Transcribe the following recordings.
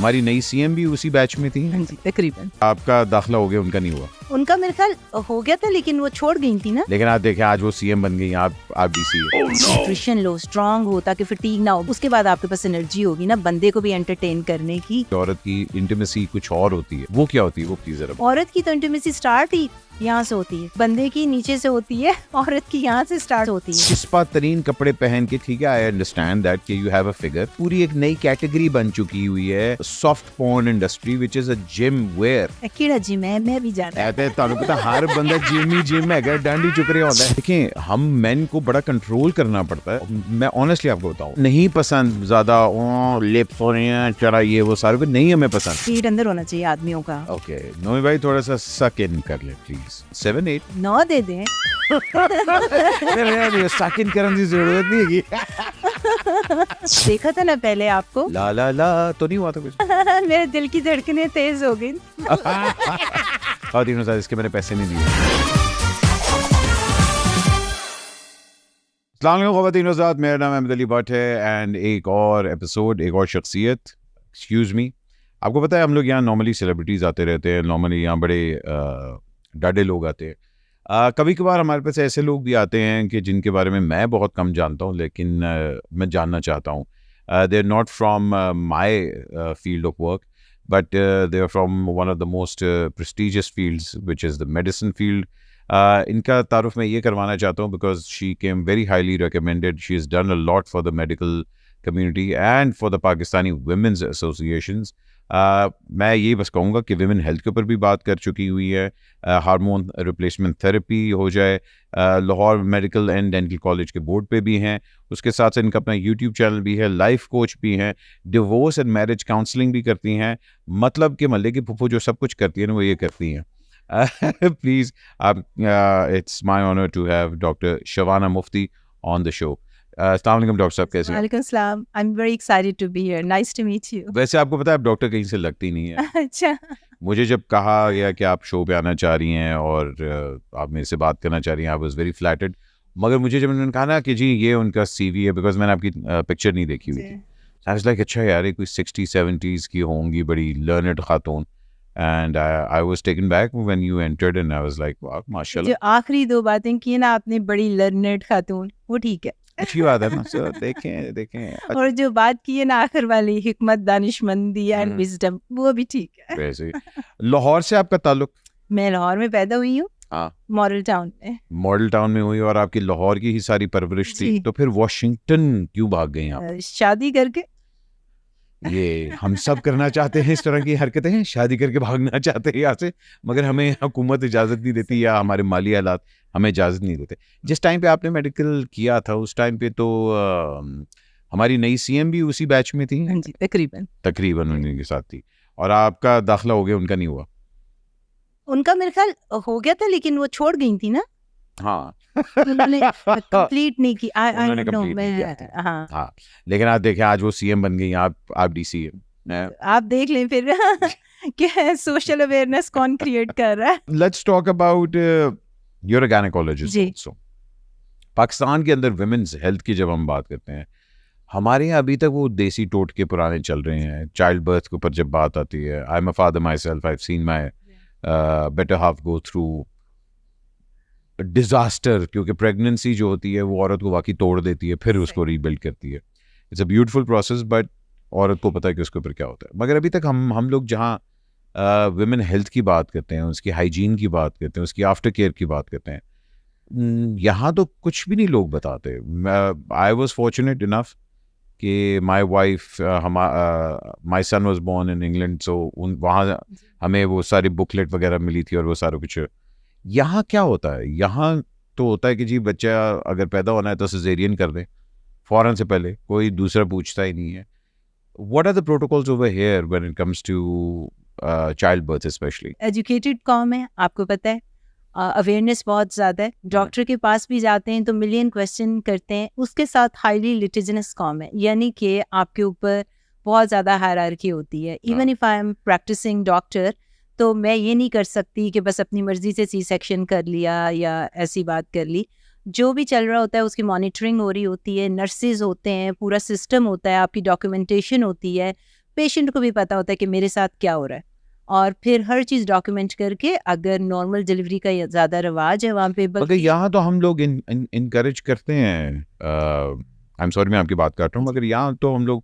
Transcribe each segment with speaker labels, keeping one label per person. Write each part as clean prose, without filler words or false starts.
Speaker 1: हमारी नई सीएम भी उसी बैच में थी।
Speaker 2: हाँ जी, तकरीबन।
Speaker 1: आपका दाखिला हो गया, उनका नहीं हुआ?
Speaker 2: उनका मेरे ख्याल हो गया था, लेकिन वो छोड़ गई थी ना।
Speaker 1: लेकिन आप देखें आज वो सीएम बन गई, आप डीसी।
Speaker 2: न्यूट्रिशन लो, स्ट्रांग हो ताकि फटीग ना हो, उसके बाद आपके पास एनर्जी होगी ना बंदे को भी एंटरटेन करने की।
Speaker 1: औरत की इंटीमेसी कुछ और होती है, वो क्या होती है वो प्लीज जरा।
Speaker 2: औरत की तो इंटीमेसी स्टार्ट ही यहाँ से होती है, बंदे की नीचे से होती है, औरत की यहाँ से स्टार्ट होती है।
Speaker 1: चिस्पा तरीन कपड़े पहन के, ठीक है, आई अंडरस्टैंड दैट कि यू हैव अ फिगर। पूरी एक नई कैटेगरी बन चुकी हुई है, soft porn industry, which is a gym where.
Speaker 2: केड़ा जिम है, मैं भी जानता।
Speaker 1: ऐते तानु पता हर बंदा जिम है, डांडी चुक रहा होता है। देखिए हम मेन को बड़ा कंट्रोल करना पड़ता है। मैं ऑनेस्टली आपको बताऊं, नहीं पसंद ज्यादा लिप्स हो रही हैं, चढ़ा ये वो सारे को नहीं हमें पसंद।
Speaker 2: पेट अंदर होना चाहिए आदमियों का।
Speaker 1: ओके नोमी भाई थोड़ा सा सक इन कर ले प्लीज। 7 8
Speaker 2: 9 दे दें।
Speaker 1: सक इन करने की जरूरत नहीं है।
Speaker 2: देखा था ना पहले आपको,
Speaker 1: ला ला ला तो नहीं हुआ था कुछ।
Speaker 2: मेरे दिल की धड़कनें तेज हो गई।
Speaker 1: और तीनों साल इसके मैंने पैसे नहीं दिए। ख़वातीन और हज़रात, मेरा नाम अहमद अली भट्ट है एंड एक और एपिसोड, एक और शख्सियत, एक्सक्यूज़ मी। आपको पता है हम लोग यहाँ नॉर्मली सेलिब्रिटीज़ आते रहते हैं, नॉर्मली यहाँ बड़े डाडे लोग आते हैं। कभी कभार हमारे पास ऐसे लोग भी आते हैं कि जिनके बारे में मैं बहुत कम जानता हूँ, लेकिन मैं जानना चाहता हूँ। They are not from my field of work, but they are from one of the most prestigious fields, which is the medicine field. इनका तारुफ मैं ये करवाना चाहता हूँ because she came very highly recommended. She has done a lot for the medical community and for the Pakistani Women's Associations. मैं ये बस कहूँगा कि विमेन हेल्थ के ऊपर भी बात कर चुकी हुई है, हार्मोन रिप्लेसमेंट थेरेपी हो जाए, Lahore medical and dental college के बोर्ड पे भी हैं। उसके साथ साथ इनका अपना यूट्यूब चैनल भी है, लाइफ कोच भी हैं, डिवोर्स एंड मैरिज काउंसलिंग भी करती हैं। मतलब कि मल्ले की फुफू जो सब कुछ करती है ना वो ये करती हैं। प्लीज़ आप, it's my honour to have doctor Shabana Mufti on the show. अस्सलाम वालेकुम डॉक्टर साहब, कैसे हैं?
Speaker 2: वालेकुम सलाम, I am very excited to be here, nice to meet you.
Speaker 1: वैसे आपको पता है आप डॉक्टर कहीं से लगती नहीं है।
Speaker 2: अच्छा।
Speaker 1: मुझे जब कहा गया कि आप शो पे आना चाह रही हैं और आप मेरे से बात करना चाह रही हैं, आई वाज वेरी फ्लैटर्ड। मगर मुझे जब उन्होंने कहा ना कि जी ये उनका सीवी है, बिकॉज मैंने आपकी पिक्चर नहीं देखी हुई थी, आई वाज लाइक अच्छा यार ये कोई 60-70s की होंगी, बड़ी learned Khatoon. And I was taken back when you entered and I was like वाह माशाल्लाह।
Speaker 2: जो आखिरी 2 बातें की ना आपने, बड़ी लर्नड खातून, वो ठीक है,
Speaker 1: अच्छी बात है ना। सो देखें
Speaker 2: और जो बात की है ना आखिर वाली, हिकमत, दानिशमंदी एंड विजडम, वो भी ठीक है।
Speaker 1: वैसे लाहौर से आपका ताल्लुक?
Speaker 2: मैं लाहौर में पैदा हुई हूँ,
Speaker 1: हाँ,
Speaker 2: मॉडल टाउन में।
Speaker 1: मॉडल टाउन में हुई और आपकी लाहौर की ही सारी परवरिश थी, तो फिर वाशिंगटन क्यों भाग गई आप?
Speaker 2: शादी करके।
Speaker 1: ये हम सब करना चाहते हैं इस तरह की हरकतें, शादी करके भागना चाहते हैं यहाँ से, मगर हमें हुकूमत इजाज़त नहीं देती या हमारे माली हालात हमें इजाज़त नहीं देते। जिस टाइम पे आपने मेडिकल किया था उस टाइम पे तो हमारी नई सीएम भी उसी बैच में थी।
Speaker 2: हाँ जी, तकरीबन
Speaker 1: उन्हीं के साथ थी। और आपका दाखिला हो गया, उनका नहीं हुआ?
Speaker 2: उनका मेरे ख्याल हो गया था, लेकिन वो छोड़ गई थी ना।
Speaker 1: हाँ
Speaker 2: उन्होंने कंप्लीट नहीं की।
Speaker 1: उन्होंने complete नहीं किया था। हाँ, लेकिन आप देखें आज वो सीएम बन गई, आप डीसी है।
Speaker 2: आप देख लें फिर क्या सोशल अवेयरनेस कौन क्रिएट कर रहा है।
Speaker 1: Let's talk about you're a gynaecologist also. Pakistan के अंदर विमेंस हेल्थ की जब हम बात करते हैं, हमारे यहाँ अभी तक वो देसी टोटके पुराने चल रहे हैं। चाइल्ड बर्थ के ऊपर जब बात आती है, I am a father my self, I have seen my better half go through disaster, क्योंकि प्रेगनेंसी जो होती है वो औरत को वाकई तोड़ देती है, फिर उसको रीबिल्ड करती है। It's a beautiful process, but औरत को पता है कि उसके ऊपर क्या होता है। मगर अभी तक हम लोग जहाँ विमेन हेल्थ की बात करते हैं, उसकी हाइजीन की बात करते हैं, उसकी आफ्टर केयर की बात करते हैं, यहाँ तो कुछ भी नहीं लोग बताते। आई वॉज फॉर्चुनेट इनफ कि my wife, my son was born in England, so वहाँ हमें वो सारी बुकलेट वगैरह मिली थी और वो सारा कुछ। यहाँ क्या होता है? यहाँ तो होता है कि जी बच्चा अगर पैदा होना है तो सिजेरियन कर दें फ़ौरन से पहले, कोई दूसरा पूछता ही नहीं है। What are the protocols over here when it comes to child birth specially?
Speaker 2: Educated कौम है, आपको पता है, अवेयरनेस बहुत ज़्यादा है। डॉक्टर के पास भी जाते हैं तो मिलियन क्वेश्चन करते हैं। उसके साथ हाईली लिटिजिनस कौम है, यानी कि आपके ऊपर बहुत ज़्यादा हायरार्की होती है। Even if I am practising doctor, तो मैं ये नहीं कर सकती कि बस अपनी मर्जी से सी सेक्शन कर लिया या ऐसी बात कर ली। जो भी चल रहा होता है उसकी मॉनिटरिंग हो रही होती है, नर्सेज होते हैं, पूरा सिस्टम होता है, आपकी डॉक्यूमेंटेशन होती है, पेशेंट को भी पता होता है कि मेरे साथ क्या हो रहा है, और फिर हर चीज़ डॉक्यूमेंट करके, अगर नॉर्मल डिलीवरी का ज़्यादा रिवाज है वहाँ पे,
Speaker 1: मगर यहाँ तो हम लोग इनकरेज करते हैं, आई एम सॉरी मैं आपकी बात काट रहा हूँ, मगर यहाँ तो हम लोग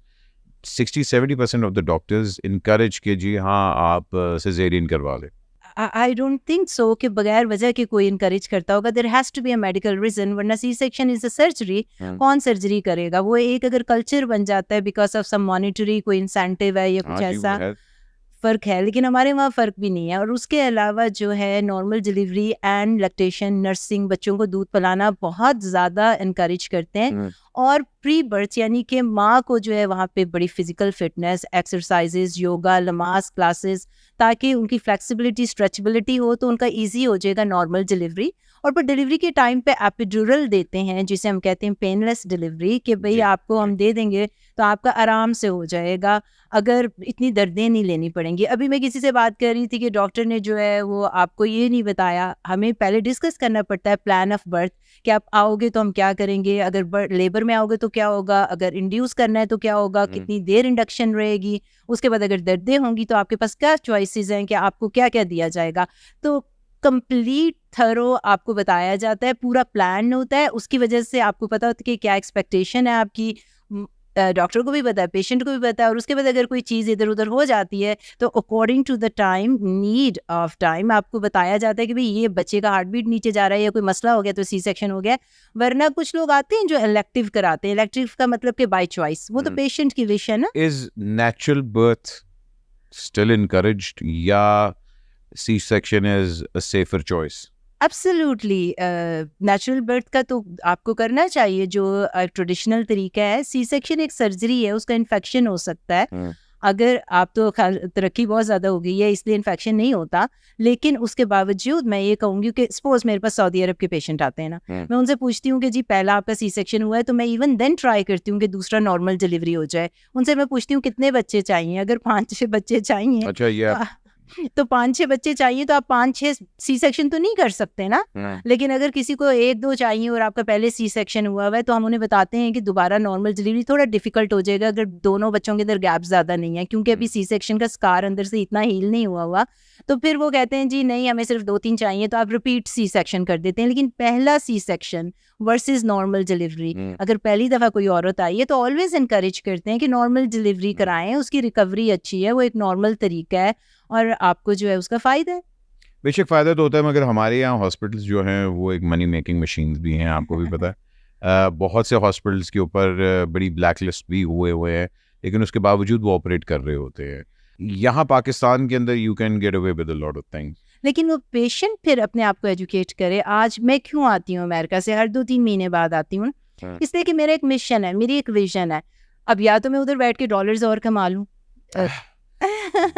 Speaker 1: 60-70% ऑफ द डॉक्टर्स इनकरेज के जी हाँ आप सिजेरियन करवा लें।
Speaker 2: आई डोंट थिंक सो कि बगैर वजह के कोई इनकरेज करता होगा। There has to be a medical reason, वरना C section is a surgery, कौन सर्जरी करेगा? वो एक अगर कल्चर बन जाता है बिकॉज ऑफ सम मॉनिटरी कोई इंसेंटिव है या कुछ ऐसा फ़र्क है, लेकिन हमारे वहाँ फ़र्क भी नहीं है। और उसके अलावा जो है normal delivery and lactation, nursing, बच्चों को दूध पिलाना बहुत ज़्यादा इनकरेज करते हैं। और प्री बर्थ यानी कि माँ को जो है वहाँ पे बड़ी फिजिकल फिटनेस, एक्सरसाइजेज, योगा, नमाज क्लासेस, ताकि उनकी फ्लेक्सिबिलिटी, स्ट्रेचबिलिटी हो, तो उनका ईजी हो जाएगा नॉर्मल डिलीवरी। और पर डिलीवरी के टाइम पे एपिड्यूरल देते हैं, जिसे हम कहते हैं पेनलेस डिलीवरी, कि भाई आपको हम दे देंगे तो आपका आराम से हो जाएगा, अगर इतनी दर्दें नहीं लेनी पड़ेंगी। अभी मैं किसी से बात कर रही थी कि डॉक्टर ने जो है वो आपको ये नहीं बताया, हमें पहले डिस्कस करना पड़ता है प्लान ऑफ बर्थ, कि आप आओगे तो हम क्या करेंगे, अगर लेबर में आओगे तो क्या होगा, अगर इंड्यूस करना है तो क्या होगा, कितनी देर इंडक्शन रहेगी, उसके बाद अगर दर्दें होंगी तो आपके पास क्या चॉइसेस हैं कि आपको क्या क्या दिया जाएगा। तो कंप्लीट थरो आपको बताया जाता है, पूरा प्लान होता है, उसकी वजह से आपको पता होता है कि क्या एक्सपेक्टेशन है आपकी, डॉक्टर को भी पता है, पेशेंट को भी पता है। और उसके बाद अगर कोई चीज़ इधर उधर हो जाती है तो according to the time, need of time, आपको बताया जाता है कि भाई ये बच्चे का हार्ट बीट नीचे जा रहा है या कोई मसला हो गया तो सी सेक्शन हो गया। वरना कुछ लोग आते हैं जो इलेक्टिव कराते हैं, इलेक्टिव का मतलब कि बाय चॉइस, वो तो पेशेंट की विश है ना।
Speaker 1: Is natural birth still encouraged या C section is a safer choice?
Speaker 2: Absolutely, natural birth का तो आपको करना चाहिए, जो ट्रेडिशनल तरीका है। सी सेक्शन एक सर्जरी है, उसका इन्फेक्शन हो सकता है। अगर आप तो तरक्की बहुत ज़्यादा हो गई है इसलिए इन्फेक्शन नहीं होता, लेकिन उसके बावजूद मैं ये कहूँगी कि सपोज मेरे पास सऊदी अरब के पेशेंट आते हैं ना, मैं उनसे पूछती हूँ कि जी पहला आपका सी सेक्शन हुआ है, तो मैं इवन देन ट्राई करती हूँ कि दूसरा नॉर्मल डिलीवरी हो जाए। उनसे मैं पूछती हूँ कितने बच्चे चाहिए, अगर 5-6 बच्चे चाहिए,
Speaker 1: अच्छा ये
Speaker 2: तो 5-6 बच्चे चाहिए तो आप 5-6 सी सेक्शन तो नहीं कर सकते ना। लेकिन अगर किसी को 1-2 चाहिए और आपका पहले सी सेक्शन हुआ है, तो हम उन्हें बताते हैं कि दोबारा नॉर्मल डिलीवरी थोड़ा डिफिकल्ट हो जाएगा अगर दोनों बच्चों के अंदर गैप ज़्यादा नहीं है, क्योंकि अभी सी सेक्शन का स्कार अंदर से इतना हील नहीं हुआ। तो फिर वो कहते हैं जी नहीं हमें सिर्फ 2-3 चाहिए, तो आप रिपीट सी सेक्शन कर देते हैं। लेकिन पहला C section versus normal delivery, अगर पहली दफ़ा कोई औरत आई है तो ऑलवेज इनकरेज करते हैं कि नॉर्मल डिलीवरी कराएं, उसकी रिकवरी अच्छी है, वो एक नॉर्मल तरीका है और आपको जो है उसका फ़ायदा है।
Speaker 1: बेशक फ़ायदा तो होता है, मगर हमारे यहाँ हॉस्पिटल्स जो हैं वो एक मनी मेकिंग मशीन्स भी हैं, आपको भी पता है। बहुत से हॉस्पिटल्स के ऊपर बड़ी ब्लैक लिस्ट भी हुए हैं, लेकिन उसके बावजूद वो ऑपरेट कर रहे होते हैं। यहाँ पाकिस्तान के अंदर you can get away with a lot of things,
Speaker 2: लेकिन वो पेशेंट फिर अपने आप को एजुकेट करे। आज मैं क्यों आती हूँ अमेरिका से, हर 2-3 महीने बाद आती हूँ, इसलिए कि मेरा एक मिशन है, मेरी एक विजन है। अब या तो मैं उधर बैठ के डॉलर्स और कमा लूँ,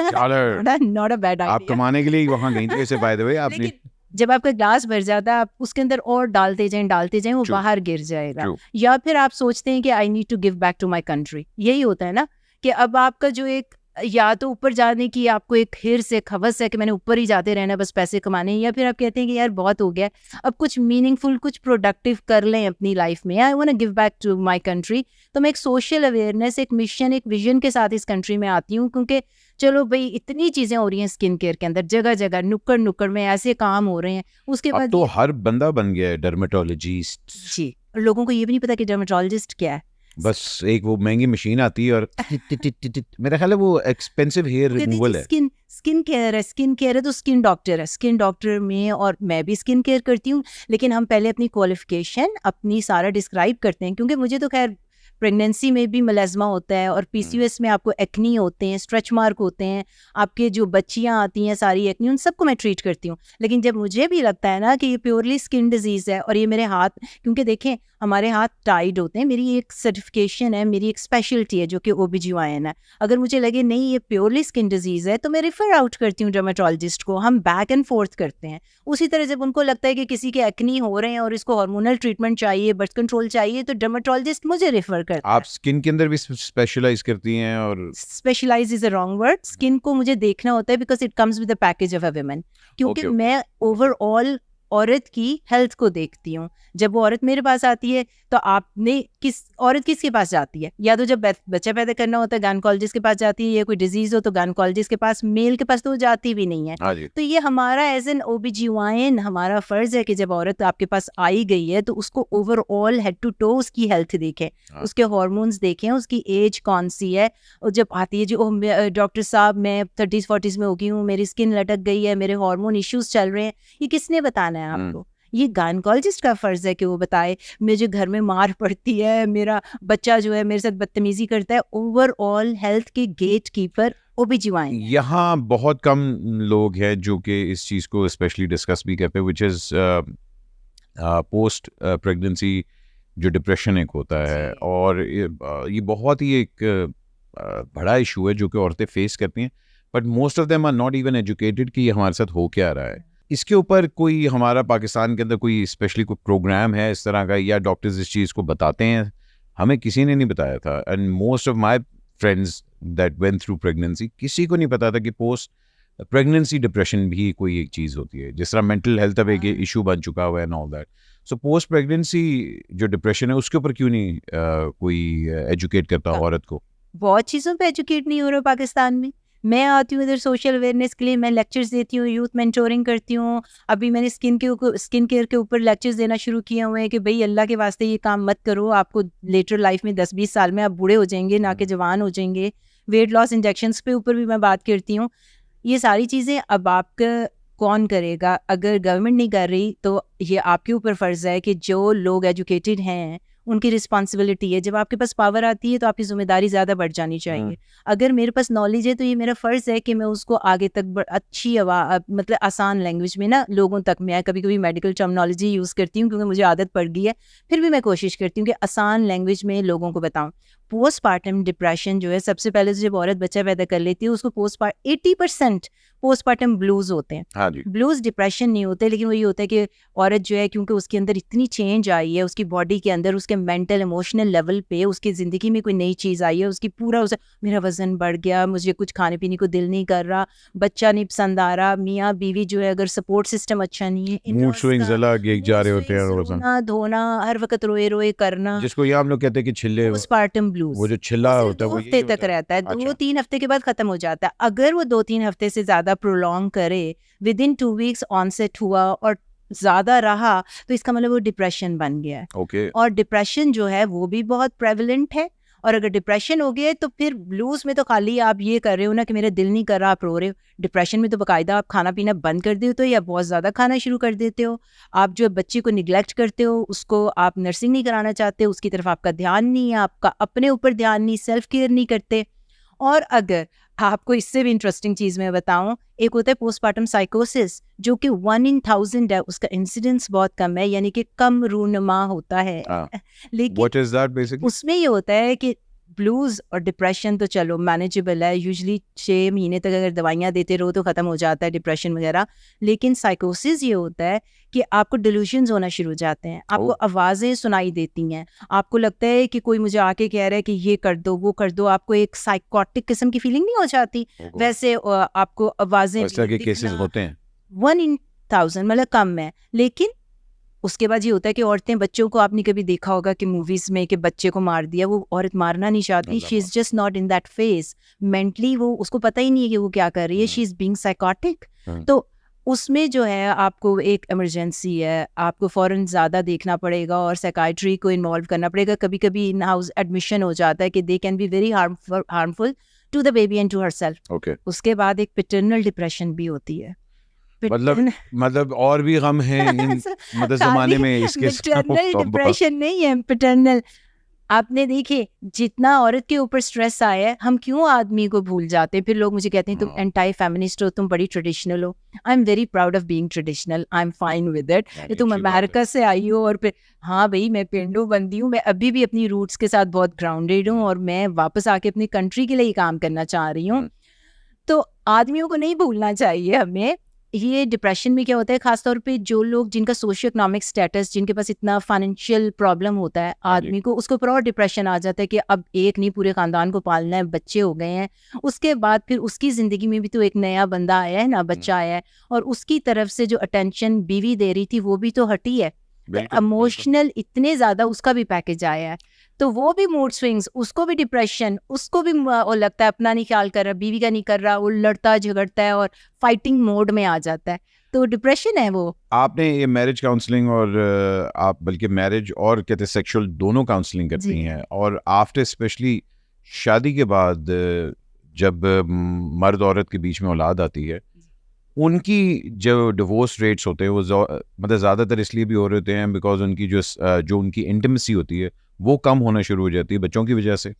Speaker 2: नॉट अ बैड
Speaker 1: आप
Speaker 2: आइडिया,
Speaker 1: कमाने के लिए वहाँ गई थी वैसे बाय द वे आपने।
Speaker 2: जब आपका ग्लास भर जाता है आप उसके अंदर और डालते जाएं वो बाहर गिर जाएगा। या फिर आप सोचते हैं कि I need to give back to my country, यही होता है ना कि अब आपका जो एक, या तो ऊपर जाने की आपको एक हिर्स है, खवस है कि मैंने ऊपर ही जाते रहना बस पैसे कमाने, या फिर आप कहते हैं कि यार बहुत हो गया, अब कुछ मीनिंगफुल, कुछ प्रोडक्टिव कर लें अपनी लाइफ में, I want to give back to my country. तो मैं एक सोशल अवेयरनेस, एक मिशन, एक विजन के साथ इस कंट्री में आती हूँ, क्योंकि चलो भाई इतनी चीज़ें हो रही हैं स्किन केयर के अंदर, जगह जगह नुक्कड़ में ऐसे काम हो रहे हैं। उसके बाद
Speaker 1: तो हर बंदा बन गया है डर्मेटोलॉजिस्ट
Speaker 2: जी, लोगों को ये भी नहीं पता कि डर्मेटोलॉजिस्ट क्या है।
Speaker 1: बस एक वो महंगी मशीन आती है और मेरा ख्याल है वो एक्सपेंसिव हेयर रिमूवल है।
Speaker 2: स्किन केयर है तो स्किन डॉक्टर है, स्किन डॉक्टर में, और मैं भी स्किन केयर करती हूँ, लेकिन हम पहले अपनी क्वालिफिकेशन अपनी सारा डिस्क्राइब करते हैं, क्योंकि मुझे तो खैर प्रेगनेंसी में भी मलेज़मा होता है और पीसीओएस में आपको एक्नी होते हैं, स्ट्रेच मार्क होते हैं, आपके जो बच्चियां आती हैं सारी एक्नी, उन सबको मैं ट्रीट करती हूँ। लेकिन जब मुझे भी लगता है ना कि ये प्योरली स्किन डिजीज़ है और ये मेरे हाथ, क्योंकि देखें हमारे हाथ टाइड होते हैं, मेरी एक सर्टिफिकेशन है, मेरी एक स्पेशलिटी है जो कि OBGYN है, अगर मुझे लगे नहीं ये प्योरली स्किन डिजीज़ है तो मैं रेफर आउट करती हूँ डर्मेटोलॉजिस्ट को, हम बैक एंड फोर्थ करते हैं। उसी तरह जब उनको लगता है कि किसी के एक्नी हो रहे हैं और इसको हार्मोनल ट्रीटमेंट चाहिए, बर्थ कंट्रोल चाहिए, तो डर्मेटोलॉजिस्ट मुझे रेफर करता है।
Speaker 1: आप स्किन के अंदर भी स्पेशलाइज करती हैं? और
Speaker 2: specialise is a wrong word, skin को मुझे देखना होता है because it comes with the package of a woman, क्योंकि मैं ओवरऑल औरत की हेल्थ को देखती हूँ। जब वो औरत मेरे पास आती है तो आपने औरत किसके पास जाती है? या तो जब बच्चा पैदा करना होता है गायनेकोलॉजिस्ट के पास जाती है, या कोई डिजीज हो तो गायनेकोलॉजिस्ट के पास, मेल के पास तो वो जाती भी नहीं है।
Speaker 1: हाँ जी।
Speaker 2: तो ये हमारा एज एन OBGYN हमारा फर्ज है कि जब औरत आपके पास आई गई है तो उसको ओवरऑल हेड टू टो उसकी हेल्थ देखें, उसके हार्मोन्स देखें, उसकी एज कौन सी है। और जब आती है जी ओह डॉक्टर साहब मैं 30s 40s में हो गई हूँ, मेरी स्किन लटक गई है, मेरे हार्मोन इश्यूज चल रहे हैं, ये किसने बताना है आपको? ये गायनेकोलॉजिस्ट का फर्ज है कि वो बताए। मुझे घर में मार पड़ती है, मेरा बच्चा जो है मेरे साथ बदतमीजी करता है, ओवरऑल हेल्थ के गेट कीपर OBGYN।
Speaker 1: यहाँ बहुत कम लोग हैं जो कि इस चीज़ को स्पेशली डिस्कस भी करते हैं, विच इज़ पोस्ट प्रेगनेंसी जो डिप्रेशन एक होता है, और ये बहुत ही एक बड़ा इशू है जो कि औरतें फेस करती हैं, but most of them are not even educated कि ये हमारे साथ हो क्या रहा है। इसके ऊपर कोई हमारा पाकिस्तान के अंदर कोई स्पेशली कोई प्रोग्राम है इस तरह का, या डॉक्टर्स इस चीज़ को बताते हैं? हमें किसी ने नहीं बताया था, and most of my friends that went through pregnancy, किसी को नहीं पता था कि पोस्ट प्रेगनेंसी डिप्रेशन भी कोई एक चीज़ होती है, जिस तरह मेंटल हेल्थ अब एक इशू बन चुका हुआ है and all that. So post pregnancy जो डिप्रेशन है उसके ऊपर क्यों नहीं कोई एजुकेट करता औरत को?
Speaker 2: बहुत चीज़ों पे एजुकेट नहीं हो रहा पाकिस्तान में। मैं आती हूँ इधर सोशल अवेयरनेस के लिए, मैं लेक्चर्स देती हूँ, यूथ मेंटोरिंग करती हूँ। अभी मैंने स्किन केयर के ऊपर लेक्चर्स देना शुरू किए हुए हैं कि भाई अल्लाह के वास्ते ये काम मत करो, आपको लेटर लाइफ में 10-20 साल में आप बूढ़े हो जाएंगे, ना कि जवान हो जाएंगे। वेट लॉस इंजेक्शंस पे ऊपर भी मैं बात करती हूँ। ये सारी चीज़ें अब आपका कौन करेगा? अगर गवर्नमेंट नहीं कर रही तो ये आपके ऊपर फ़र्ज़ है कि जो लोग एजुकेटेड हैं उनकी रिस्पॉन्सिबिलिटी है। जब आपके पास पावर आती है तो आपकी जिम्मेदारी ज़्यादा बढ़ जानी चाहिए। अगर मेरे पास नॉलेज है तो ये मेरा फ़र्ज़ है कि मैं उसको आगे तक अच्छी मतलब आसान लैंग्वेज में ना लोगों तक, मैं कभी कभी मेडिकल टर्मिनोलॉजी यूज़ करती हूँ क्योंकि मुझे आदत पड़ गई है, फिर भी मैं कोशिश करती हूँ कि आसान लैंग्वेज में लोगों को बताऊँ। पोस्टपार्टम डिप्रेशन जो है, सबसे पहले जब औरत बच्चा पैदा कर लेती है उसको 80% पोस्टपार्टम ब्लूज होते हैं।
Speaker 1: हाँ जी।
Speaker 2: ब्लूज डिप्रेशन नहीं होते, लेकिन वो ये होता है कि औरत जो है क्योंकि उसके अंदर इतनी चेंज आई है, उसकी बॉडी के अंदर, उसके मेंटल इमोशनल लेवल पे उसकी ज़िंदगी में कोई नई चीज़ आई है, उसकी पूरा उसे मेरा वज़न बढ़ गया, मुझे कुछ खाने पीने को दिल नहीं कर रहा, बच्चा नहीं पसंद आ रहा, मियाँ बीवी जो है अगर सपोर्ट सिस्टम अच्छा नहीं है,
Speaker 1: मूड स्विंग्स अलग एक जा रहे होते हैं,
Speaker 2: रोना धोना, हर वक्त रोए रोए करना,
Speaker 1: जिसको यहाँ हम लोग कहते हैं कि छिल्ले,
Speaker 2: पोस्टपार्टम ब्लूज,
Speaker 1: वो जो छिल्ला होता है वो
Speaker 2: 2 हफ्ते तक रहता है। 2-3 हफ्ते के बाद खत्म हो जाता है। अगर वो 2-3 हफ्ते से ज्यादा प्रोलॉन्ग करे, विद इन 2 वीक्स ऑनसेट हुआ और ज्यादा रहा, तो इसका मतलब वो डिप्रेशन बन गया है। और डिप्रेशन जो है वो भी बहुत प्रेवलेंट है। और अगर डिप्रेशन हो गया तो फिर ब्लूज में तो खाली आप ये कर रहे हो ना कि मेरा दिल नहीं कर रहा, आप रो रहे हो। डिप्रेशन में तो बाकायदा आप खाना पीना बंद कर देते हो या बहुत ज़्यादा खाना शुरू कर देते हो। आप जो बच्चे को निगलेक्ट करते हो, उसको आप नर्सिंग नहीं कराना चाहते, उसकी तरफ आपका ध्यान नहीं है, आपका अपने ऊपर ध्यान नहीं, सेल्फ केयर नहीं करते। और अगर आपको इससे भी इंटरेस्टिंग चीज़ मैं बताऊं, एक होता है पोस्टपार्टम साइकोसिस जो कि 1 in 1000 है, उसका इंसिडेंस बहुत कम है, यानी कि कम रूनुमा होता है। लेकिन
Speaker 1: What is that basically?
Speaker 2: उसमें ये होता है कि ब्लूज और डिप्रेशन तो चलो मैनेजेबल है, यूजुअली 6 महीने तक अगर दवाइयाँ देते रहो तो ख़त्म हो जाता है डिप्रेशन वगैरह। लेकिन साइकोसिस ये होता है कि आपको डिल्यूशंस होना शुरू हो जाते हैं, आपको आवाज़ें सुनाई देती हैं, आपको लगता है कि कोई मुझे आके कह रहा है कि ये कर दो वो कर दो, आपको एक साइकोटिक किस्म की फीलिंग नहीं हो जाती? वैसे आपको आवाज़ें,
Speaker 1: इस तरह के केसेस होते हैं
Speaker 2: 1 in 1000 मतलब कम है। लेकिन उसके बाद ये होता है कि औरतें, बच्चों को आपने कभी देखा होगा कि मूवीज में कि बच्चे को मार दिया, वो औरत मारना नहीं चाहती, she is just not in that phase mentally, वो उसको पता ही नहीं है कि वो क्या कर रही है, शी इज बीइंग साइकोटिक। तो उसमें जो है आपको एक इमरजेंसी है, आपको फ़ौरन ज़्यादा देखना पड़ेगा और साइकाइट्री को इन्वॉल्व करना पड़ेगा। कभी कभी इन हाउस एडमिशन हो जाता है कि they can be very harmful to the baby and to herself. उसके बाद एक पैटर्नल डिप्रेशन भी होती है।
Speaker 1: मतलब और भी गम है मतलब ज़माने में इसके।
Speaker 2: पैटर्नल डिप्रेशन नहीं है, पैटर्नल। आपने देखिए जितना औरत के ऊपर स्ट्रेस आया है, हम क्यों आदमी को भूल जाते हैं? फिर लोग मुझे कहते हैं तुम एंटी फेमिनिस्ट हो, तुम बड़ी ट्रेडिशनल हो। आई am very proud of being traditional, I am fine with it. तुम अमेरिका से आई हो और फिर हाँ भाई मैं पिंडो बंदी हूँ, मैं अभी भी अपनी रूट्स के साथ बहुत ग्राउंडेड हूँ और मैं वापस आके अपनी कंट्री के लिए ही काम करना चाह रही हूँ। तो आदमियों को नहीं भूलना चाहिए हमें ये डिप्रेशन में क्या होता है, खासतौर पे जो लोग जिनका सोशियो इकोनॉमिक स्टेटस, जिनके पास इतना फाइनेंशियल प्रॉब्लम होता है आदमी को, उसको ऊपर और डिप्रेशन आ जाता है कि अब एक नहीं पूरे खानदान को पालना है, बच्चे हो गए हैं, उसके बाद फिर उसकी ज़िंदगी में भी तो एक नया बंदा आया है ना, बच्चा आया है, और उसकी तरफ से जो अटेंशन बीवी दे रही थी वो भी तो हटी है, इमोशनल इतने ज़्यादा उसका भी पैकेज आया है, तो वो भी मूड स्विंग्स, उसको भी डिप्रेशन, उसको भी वो लगता है अपना नहीं ख्याल कर रहा, बीवी का नहीं कर रहा, वो लड़ता झगड़ता है और फाइटिंग मोड में आ जाता है, तो डिप्रेशन है वो।
Speaker 1: आपने ये मैरिज काउंसलिंग और आप बल्कि मैरिज और कहते हैं सेक्सुअल दोनों काउंसलिंग करती हैं, और आफ्टर स्पेशली शादी के बाद जब मर्द औरत के बीच में औलाद आती है, उनकी जो डिवोर्स रेट्स होते हैं वो मतलब ज़्यादातर इसलिए भी हो रहे होते हैं बिकॉज उनकी जो उनकी इंटीमेसी होती है वो कम होना शुरू हो जाती है बच्चों की वजह से।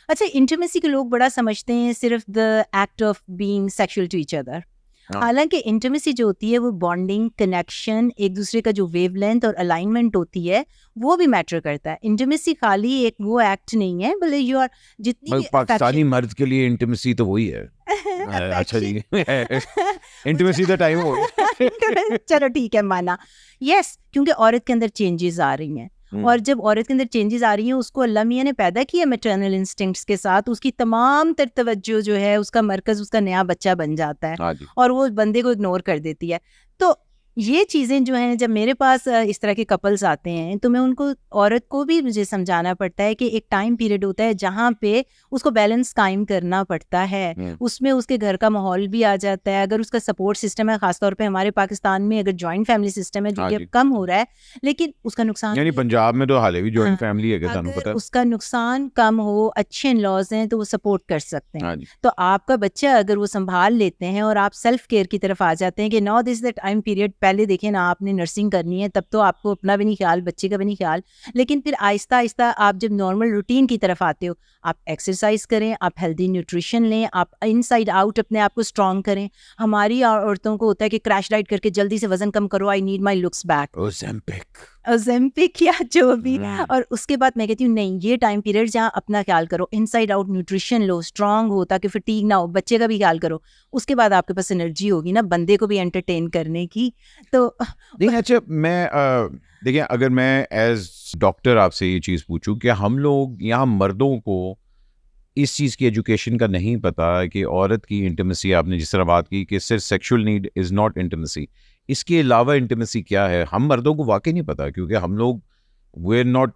Speaker 2: अच्छा, इंटीमेसी को लोग बड़ा समझते हैं सिर्फ the act of being sexual to each other, हालांकि इंटीमेसी जो होती है वो बॉन्डिंग, कनेक्शन, एक दूसरे का जो वेवलेंथ और अलाइनमेंट होती है वो भी मैटर करता है। इंटीमेसी खाली एक वो एक्ट नहीं है, बल्कि यू आर जितनी
Speaker 1: पाकिस्तानी मर्द के लिए इंटीमेसी तो वही है। अच्छा जी, इंटीमेसी का टाइम हो गया।
Speaker 2: चलो ठीक है, माना, यस, क्योंकि औरत के अंदर चेंजेस आ रही हैं, और जब औरत के अंदर चेंजेस आ रही हैं, उसको अल्लाह मियां ने पैदा किया मैटरनल इंस्टिंक्ट्स के साथ, उसकी तमाम तर तवज्जो जो है उसका मरकज उसका नया बच्चा बन जाता है और वो बंदे को इग्नोर कर देती है। तो ये चीज़ें जो हैं, जब मेरे पास इस तरह के कपल्स आते हैं तो मैं उनको, औरत को भी मुझे समझाना पड़ता है कि एक टाइम पीरियड होता है जहाँ पे उसको बैलेंस कायम करना पड़ता है, उसमें उसके घर का माहौल भी आ जाता है, अगर उसका सपोर्ट सिस्टम है, खासतौर पे हमारे पाकिस्तान में अगर जॉइंट फैमिली सिस्टम है जो कि अब कम हो रहा है, लेकिन उसका नुकसान,
Speaker 1: यानी पंजाब में तो हाल भी जॉइंट फैमिली है,
Speaker 2: अगर उसका नुकसान कम हो, अच्छे इन-लॉज हैं तो वो सपोर्ट कर सकते हैं। तो आपका बच्चा अगर वो संभाल लेते हैं और आप सेल्फ केयर की तरफ आ जाते हैं कि now this the time period, पहले देखें ना, आपने नर्सिंग करनी है, तब तो आपको अपना भी नहीं ख्याल, बच्चे का भी नहीं ख्याल, लेकिन फिर आहिस्ता आहिस्ता आप जब नॉर्मल रूटीन की तरफ आते हो, आप एक्सरसाइज करें, आप हेल्दी न्यूट्रिशन लें, आप इनसाइड आउट अपने आप को स्ट्रॉन्ग करें। हमारी औरतों को होता है कि क्रैश डाइट करके जल्दी से वजन कम करो, I need my looks back, Ozempic या जो भी, और उसके बाद मैं कहती हूँ नहीं, ये टाइम पीरियड जहाँ अपना ख्याल करो, इनसाइड आउट न्यूट्रिशन लो, स्ट्रांग हो, ताकि फटीग ना हो, बच्चे का भी ख्याल करो, उसके बाद आपके पास एनर्जी होगी ना बंदे को भी एंटरटेन करने की। तो
Speaker 1: देखिए, अच्छा, मैं देखिए, अगर मैं एज डॉक्टर आपसे ये चीज़ पूछूं कि हम लोग यहाँ मर्दों को इस चीज़ की एजुकेशन का नहीं पता कि औरत की इंटीमेसी, आपने जिस तरह बात की कि सिर्फ sexual need is not intimacy, इसके अलावा इंटीमेसी क्या है, हम मर्दों को वाकई नहीं पता, क्योंकि हम लोग वे आर नॉट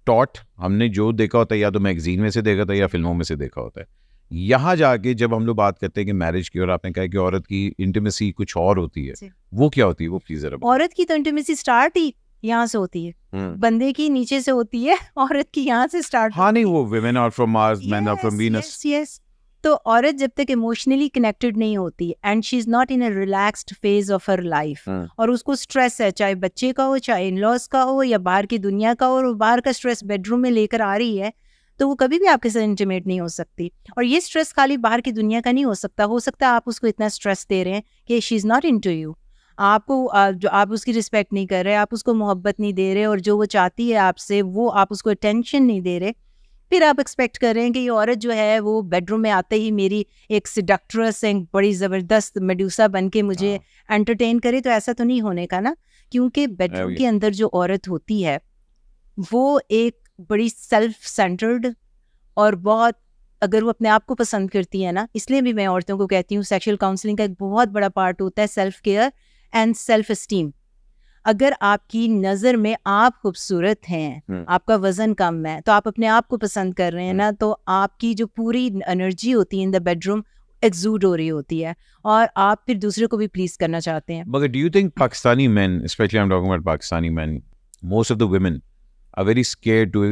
Speaker 1: टॉट। हमने जो देखा होता है या तो मैगजीन में से देखा था या फिल्मों में से देखा होता है। यहाँ जाके जब हम लोग बात करते हैं कि मैरिज की, और आपने कहा कि औरत की इंटीमेसी कुछ और होती है, वो क्या होती है, वो प्लीज जरा।
Speaker 2: औरत की तो इंटीमेसी स्टार्ट ही यहाँ से होती है, बंदे की नीचे से होती है, औरत की यहाँ से स्टार्ट।
Speaker 1: हाँ, नहीं, वो women are from Mars, men are from Venus।
Speaker 2: yes। तो औरत जब तक इमोशनली कनेक्टेड नहीं होती and she is not in a relaxed phase of her life, और उसको स्ट्रेस है, चाहे बच्चे का हो, चाहे इन-लॉज का हो, या बाहर की दुनिया का हो, और बाहर का स्ट्रेस बेडरूम में लेकर आ रही है, तो वो कभी भी आपके साथ इंटीमेट नहीं हो सकती। और ये स्ट्रेस खाली बाहर की दुनिया का नहीं हो सकता है आप उसको इतना स्ट्रेस दे रहे हैं कि she is not into you, आपको जो आप उसकी रिस्पेक्ट नहीं कर रहे, आप उसको मोहब्बत नहीं दे रहे, और जो वो चाहती है आपसे वो आप उसको अटेंशन नहीं दे रहे, फिर आप एक्सपेक्ट कर रहे हैं कि ये औरत जो है वो बेडरूम में आते ही मेरी एक सिडक्ट्रस, एक बड़ी ज़बरदस्त मेडूसा बन के मुझे एंटरटेन करे, तो ऐसा तो नहीं होने का ना, क्योंकि बेडरूम के अंदर जो औरत होती है वो एक बड़ी सेल्फ सेंटर्ड और बहुत, अगर वो अपने आप को पसंद करती है ना, इसलिए भी मैं औरतों को कहती हूँ सेक्सुअल काउंसलिंग का एक बहुत बड़ा पार्ट होता है self care and self esteem. अगर आपकी नज़र में आप खूबसूरत हैं, आपका वजन कम है, तो आप अपने आप को पसंद कर रहे हैं ना, तो आपकी जो पूरी एनर्जी होती है इन द बेडरूम एक्सूड हो रही होती है, और आप फिर दूसरे को भी प्लीज करना चाहते हैं।
Speaker 1: But do you think Pakistani men, especially I'm talking about Pakistani men, most of the women are very scared to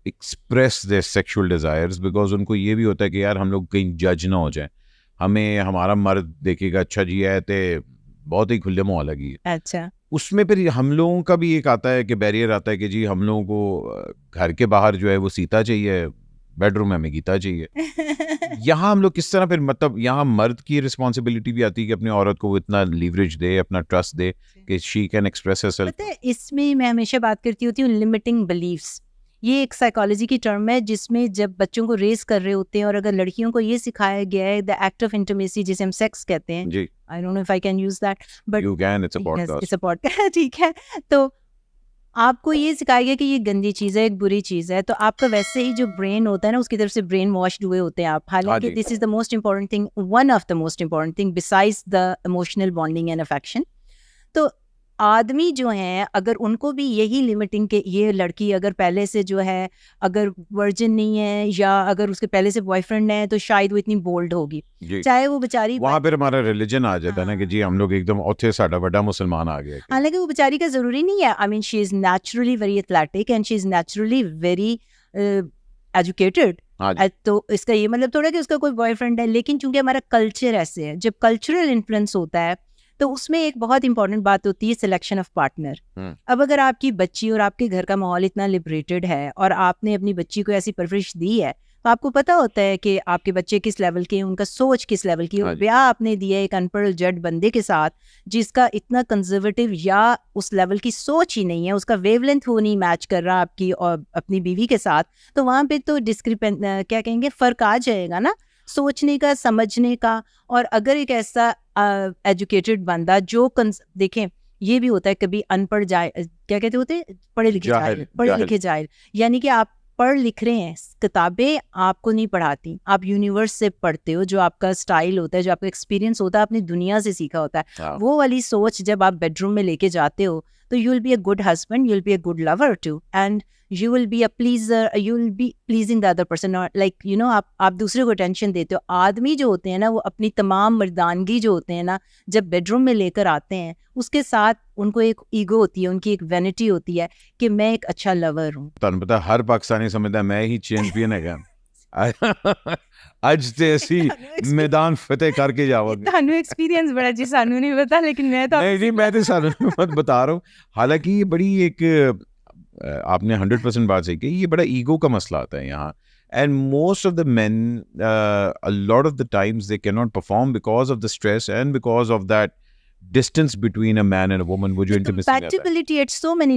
Speaker 1: express their sexual desires because उनको ये भी होता है कि यार हम लोग कहीं जज ना हो जाए, हमें हमारा मर्द देखेगा अच्छा जी है ते बहुत ही खुले मुँह लगी है।
Speaker 2: अच्छा,
Speaker 1: उसमें फिर हम लोगों का भी एक आता है कि बैरियर आता है कि जी हम लोगों को घर के बाहर जो है वो सीता चाहिए, बेडरूम में हमें गीता चाहिए। यहाँ हम लोग किस तरह फिर, मतलब यहाँ मर्द की रिस्पॉन्सिबिलिटी भी आती है कि अपनी औरत को वो इतना लीवरेज दे, अपना ट्रस्ट दे कि शी कैन एक्सप्रेस हरसेल्फ।
Speaker 2: पता है, इसमें मैं हमेशा बात करती होती हूँ लिमिटिंग बिलीव्स, ये एक साइकोलॉजी की टर्म है जिसमें जब बच्चों को रेस कर रहे होते हैं और अगर लड़कियों को ये सिखाया गया है द एक्ट ऑफ इंटीमेसी जिसे हम सेक्स कहते हैं,
Speaker 1: जी
Speaker 2: I don't know if I can use that but
Speaker 1: you can, it's a podcast,
Speaker 2: it's a podcast ठीक है, तो आपको ये सिखाया गया कि ये गंदी चीज़ है, एक बुरी चीज़ है, तो आपका वैसे ही जो ब्रेन होता है ना उसकी तरफ से ब्रेन वॉश्ड हुए होते हैं आप। हालांकि
Speaker 1: जी।
Speaker 2: This is the most important thing, one of the most important thing besides the emotional bonding and affection. तो आदमी जो हैं अगर उनको भी यही लिमिटिंग के, ये लड़की अगर पहले से जो है अगर वर्जिन नहीं है या अगर उसके पहले से बॉयफ्रेंड है तो शायद वो इतनी बोल्ड होगी,
Speaker 1: जी
Speaker 2: चाहे वो बेचारी
Speaker 1: वहाँ पर हमारा रिलीजन आ जाता है ना कि जी हम लोग एकदम औथे साडा बड़ा मुसलमान आ गया।
Speaker 2: हालांकि वो बेचारी का जरूरी नहीं है। I mean she is naturally very athletic and she is naturally very educated, तो इसका ये मतलब थोड़ा कि उसका कोई बॉयफ्रेंड है, लेकिन चूंकि हमारा कल्चर ऐसे है, जब कल्चरल इन्फ्लुएंस होता है तो उसमें एक बहुत इंपॉर्टेंट बात होती है सिलेक्शन ऑफ पार्टनर। अब अगर आपकी बच्ची और आपके घर का माहौल इतना लिबरेटेड है और आपने अपनी बच्ची को ऐसी परवरिश दी है तो आपको पता होता है कि आपके बच्चे किस लेवल के हैं, उनका सोच किस लेवल की है। ब्याह आपने दिया एक अनपढ़ जड बंदे के साथ जिसका इतना कंजर्वेटिव या उस लेवल की सोच ही नहीं है, उसका वेवलेंथ वो नहीं मैच कर रहा आपकी और अपनी बीवी के साथ, तो वहाँ पे तो क्या कहेंगे, फर्क आ जाएगा ना सोचने का, समझने का। और अगर एक ऐसा एजुकेटेड बंदा जो देखें ये भी होता है कभी अनपढ़ क्या कहते होते हैं, पढ़े लिखे जाहिल, यानी कि आप पढ़ लिख रहे हैं, किताबें आपको नहीं पढ़ाती, आप यूनिवर्स से पढ़ते हो, जो आपका स्टाइल होता है, जो आपका एक्सपीरियंस होता है, आपने दुनिया से सीखा होता है। वो वाली सोच जब आप बेडरूम में लेके जाते हो तो you will be a good husband, you will be a good lover too, and you will be a pleaser, you will be pleasing the other person, or like you know आप दूसरे को attention देते हो। आदमी जो होते हैं ना वो अपनी तमाम मर्दानगी जो होते हैं ना जब बेडरूम में लेकर आते हैं उसके साथ उनको एक ईगो होती है, उनकी एक वैनिटी होती है कि मैं एक अच्छा लवर हूँ।
Speaker 1: ਤੁਹਾਨੂੰ ਪਤਾ ਹਰ ਪਾਕਿस्तानी समझदा मैं ही चैंपियन है ਅੱਜ ਤੇ ਅਸੀਂ मैदान फतेह करके जाओगे।
Speaker 2: ਤੁਹਾਨੂੰ एक्सपीरियंस बड़ा जी सानू नहीं पता, लेकिन मैं तो
Speaker 1: नहीं मैं तो सानू बता रहा हूँ। हालांकि ये बड़ी एक आपने 100% बात सही कही, ये बड़ा ईगो का मसला आता है यहाँ। And most of the men, a lot of the times they cannot perform because of the stress and because of that distance between a man and a woman. वो जो intimacy
Speaker 2: compatibility at so many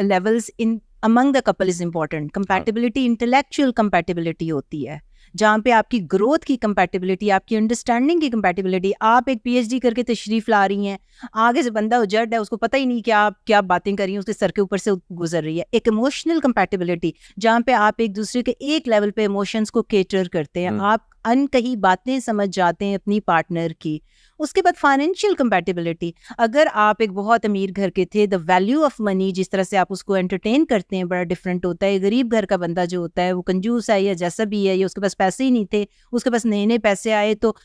Speaker 2: levels in among the couple is important. Compatibility, intellectual compatibility होती है जहाँ पे आपकी growth की compatibility, आपकी understanding की कंपैटिबिलिटी। आप एक पीएचडी करके तशरीफ ला रही हैं, आगे से बंदा उजड़ है, उसको पता ही नहीं कि आप क्या बातें कर रही हैं, उसके सर के ऊपर से गुजर रही है। एक इमोशनल कंपैटिबिलिटी जहाँ पे आप एक दूसरे के एक लेवल पे इमोशंस को केटर करते हैं, आप अनकही बातें समझ जाते हैं अपनी पार्टनर की। उसके बाद फाइनेंशियल कंपैटिबिलिटी, अगर आप एक बहुत अमीर घर के थे, द वैल्यू ऑफ मनी जिस तरह से आप उसको एंटरटेन करते हैं बड़ा डिफरेंट होता है। गरीब घर का बंदा जो होता है वो कंजूस है या जैसा भी है, या उसके पास पैसे ही नहीं थे, उसके पास नए नए पैसे आए, तो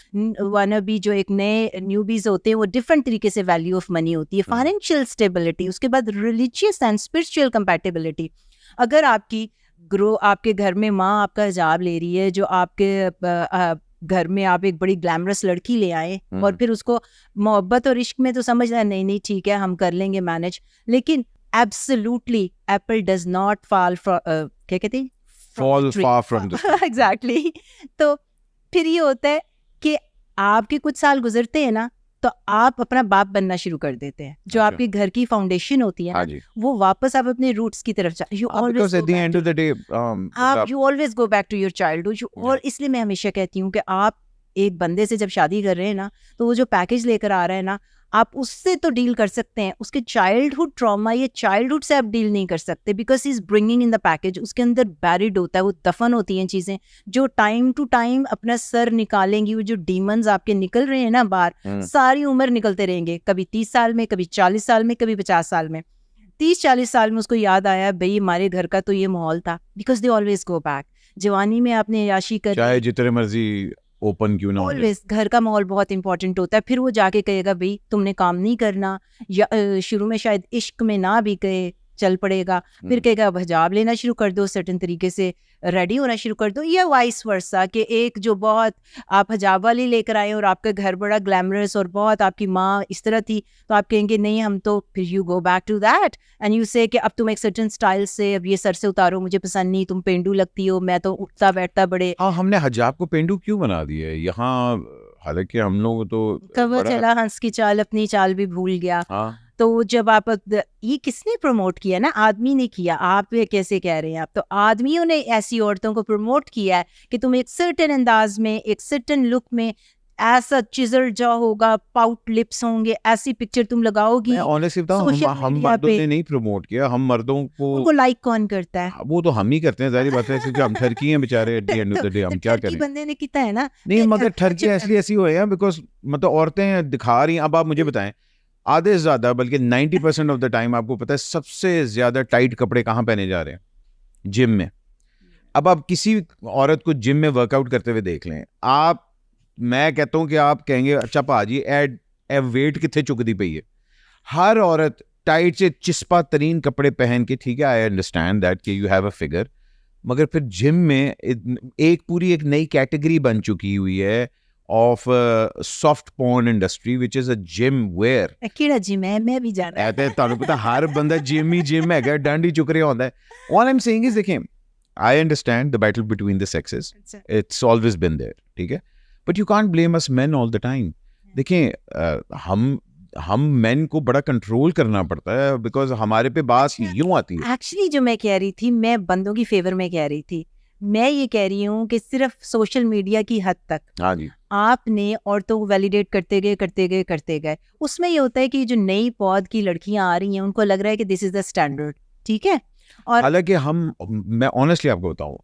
Speaker 2: वन भी जो एक नए न्यूबीज होते हैं वो डिफरेंट तरीके से वैल्यू ऑफ मनी होती है। फाइनेंशियल स्टेबिलिटी, उसके बाद रिलीजियस एंड स्पिरिचुअल कंपैटिबिलिटी। अगर आपकी आपके घर में माँ आपका हिजाब ले रही है, जो आपके घर में आप एक बड़ी ग्लैमरस लड़की ले आए और फिर उसको मोहब्बत और इश्क में तो समझ रहा है नहीं ठीक है हम कर लेंगे मैनेज, लेकिन absolutely Apple does not fall क्या कहते हैं,
Speaker 1: fall far from the
Speaker 2: exactly. तो फिर ये होता है कि आपके कुछ साल गुजरते हैं ना तो आप अपना बाप बनना शुरू कर देते हैं। जो आपके घर की फाउंडेशन होती है ना, वो वापस आप अपने रूट्स की तरफ you always go back to your childhood. और इसलिए मैं हमेशा कहती हूँ कि आप एक बंदे से जब शादी कर रहे हैं ना तो वो जो पैकेज लेकर आ रहा है ना, आप उससे तो डील कर सकते हैं, उसके चाइल्डहुड ट्रॉमा या चाइल्डहुड से आप डील नहीं कर सकते, because he is bringing in the package. उसके अंदर बैरिड होता है, वो दफन होती हैं चीजें जो टाइम टू टाइम अपना सर निकालेंगी। वो जो डीमंस आपके निकल रहे हैं ना बाहर, सारी उम्र निकलते रहेंगे, कभी 30 साल में, कभी 40 साल में, कभी 50 साल में। 30-40 साल में उसको याद आया भाई हमारे घर का तो ये माहौल था, because they always go back. जवानी में आपने याशी कर,
Speaker 1: चाहे जितने मर्जी ओपन क्यों ना हो,
Speaker 2: ऑलवेज घर का माहौल बहुत इंपॉर्टेंट होता है। फिर वो जाके कहेगा भाई तुमने काम नहीं करना, या शुरू में शायद इश्क में ना भी कहे चल पड़ेगा, फिर कहेगा अब हिजाब लेना शुरू कर दो, सर्टेन तरीके से रेडी होना शुरू कर दो, या वाइस वर्सा कि एक जो बहुत आप हिजाब वाली लेकर आए और आपका घर बड़ा ग्लैमरस और बहुत आपकी माँ इस तरह थी, तो आप कहेंगे नहीं हम तो, फिर you go back to that and you say कि अब तुम एक सर्टेन स्टाइल से अब ये सर से उतारो, मुझे पसंद नहीं, तुम पेंडू लगती हो, मैं तो उठता बैठता बड़े।
Speaker 1: हाँ, हमने हिजाब को पेंडू क्यों बना दिया है यहाँ? हालांकि हम लोग तो
Speaker 2: कवर चला हंस की चाल अपनी चाल भी भूल गया। तो जब आप ये किसने प्रमोट किया ना, आदमी ने किया, आप ये कैसे कह रहे हैं आप, तो आदमियों ने ऐसी औरतों को प्रमोट किया है कि तुम एक सर्टेन अंदाज में, एक सर्टेन लुक में, ऐसा चिजल जा होगा, पाउट लिप्स होंगे, ऐसी पिक्चर तुम लगाओगी।
Speaker 1: मैं ऑनेस्टली बताऊं, हम मर्दों ने नहीं प्रमोट किया, हम मर्दों को,
Speaker 2: उनको लाइक कौन करता है?
Speaker 1: वो तो हम ही करते हैं, जाहिर बात है, क्योंकि हम ठरकी हैं बेचारे, at the end of the day हम क्या करें।
Speaker 2: बंदे ने किया है ना,
Speaker 1: नहीं मगर ठरकी ऐसी ऐसी हुए हैं बिकॉज मतलब औरतें दिखा रही हैं। अब आप मुझे बताएं, आधे से ज्यादा बल्कि 90% ऑफ द टाइम आपको पता है सबसे ज्यादा टाइट कपड़े कहाँ पहने जा रहे हैं? जिम में। अब आप किसी औरत को जिम में वर्कआउट करते हुए देख लें आप, मैं कहता हूं कि आप कहेंगे अच्छा भाजी ए वेट कितने चुकती पई है। हर औरत टाइट से चिस्पा तरीन कपड़े पहन के, ठीक है आई अंडरस्टैंड दैट कि यू हैव अ फिगर, मगर फिर जिम में एक पूरी एक नई कैटेगरी बन चुकी हुई है of soft porn industry which is a gym where.
Speaker 2: केड़ा जिम है? मैं भी जाना है।
Speaker 1: ऐसे तुहानू पता हर बंदा जिम है, डंड ही चुक रहा होता है। All I am saying is, देखें I understand the battle between the sexes, it's always been there, ठीक है, but you can't blame us men all the time. देखें हम मेन को बड़ा कंट्रोल करना पड़ता है बिकॉज हमारे पे बात यूं आती है।
Speaker 2: एक्चुअली जो मैं कह रही थी, मैं बंदों की फेवर में कह रही थी। मैं ये कह रही हूँ कि सिर्फ सोशल मीडिया की हद तक
Speaker 1: हाँ जी,
Speaker 2: आपने औरतों को वैलिडेट करते गए, उसमें ये होता है कि जो नई पौध की लड़कियां आ रही हैं उनको लग रहा है कि दिस इज द स्टैंडर्ड, ठीक है। और
Speaker 1: हालांकि मैं ऑनेस्टली आपको बताऊं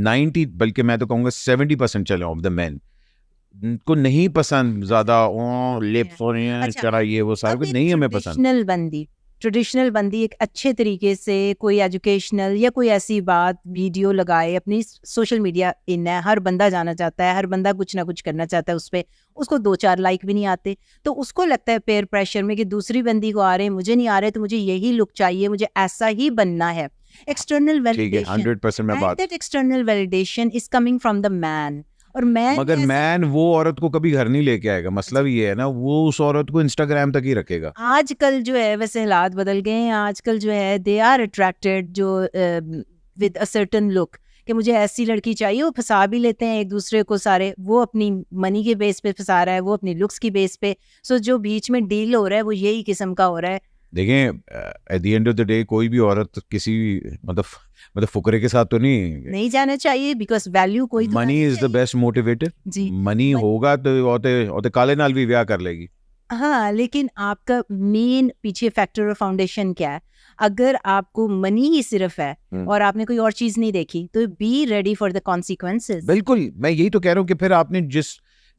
Speaker 1: 90 बल्कि मैं तो कहूँगा 70% चले ऑफ द मैन को नहीं पसंद ज्यादा लिप्स हो रही हैं,
Speaker 2: अच्छा,
Speaker 1: चरा ये वो सारा कुछ नहीं हमें पसंद।
Speaker 2: ट्रेडिशनल बंदी एक अच्छे तरीके से कोई एजुकेशनल या कोई ऐसी बात वीडियो लगाए, अपनी सोशल मीडिया इन है, हर बंदा जाना चाहता है, हर बंदा कुछ ना कुछ करना चाहता है उस पर, उसको 2-4 लाइक भी नहीं आते तो उसको लगता है पेयर प्रेशर में कि दूसरी बंदी को आ रहे हैं, मुझे नहीं आ रहे, तो मुझे यही लुक चाहिए, मुझे ऐसा ही बनना है। एक्सटर्नल वैलिडेशन,
Speaker 1: 100% में बात,
Speaker 2: that external validation is coming from the man. और
Speaker 1: मगर मैन वो औरत को कभी घर नहीं लेके आएगा, मतलब ये है ना, वो उस औरत को इंस्टाग्राम तक ही रखेगा।
Speaker 2: आजकल जो है वैसे हालात बदल गए हैं, आजकल जो है दे आर अट्रैक्टेड जो विद अ सर्टेन लुक कि मुझे ऐसी लड़की चाहिए, वो फंसा भी लेते हैं एक दूसरे को सारे, वो अपनी मनी के बेस पे फंसा रहा है, वो अपनी लुक्स की बेस पे, सो जो बीच में डील हो रहा है वो यही किस्म का हो रहा है।
Speaker 1: देखें at the end of the day कोई भी औरत किसी मतलब फुकरे के साथ तो नहीं
Speaker 2: जाना चाहिए बिकॉज वैल्यू कोई,
Speaker 1: money is the best motivator जी, मनी होगा तो ओते काले नाल भी ब्याह कर लेगी।
Speaker 2: हाँ, लेकिन आपका मेन पीछे फैक्टर और फाउंडेशन क्या है? अगर आपको मनी ही सिर्फ है और आपने कोई और चीज नहीं देखी तो be ready for the consequences.
Speaker 1: बिल्कुल, मैं यही तो कह रहा हूँ कि फिर आपने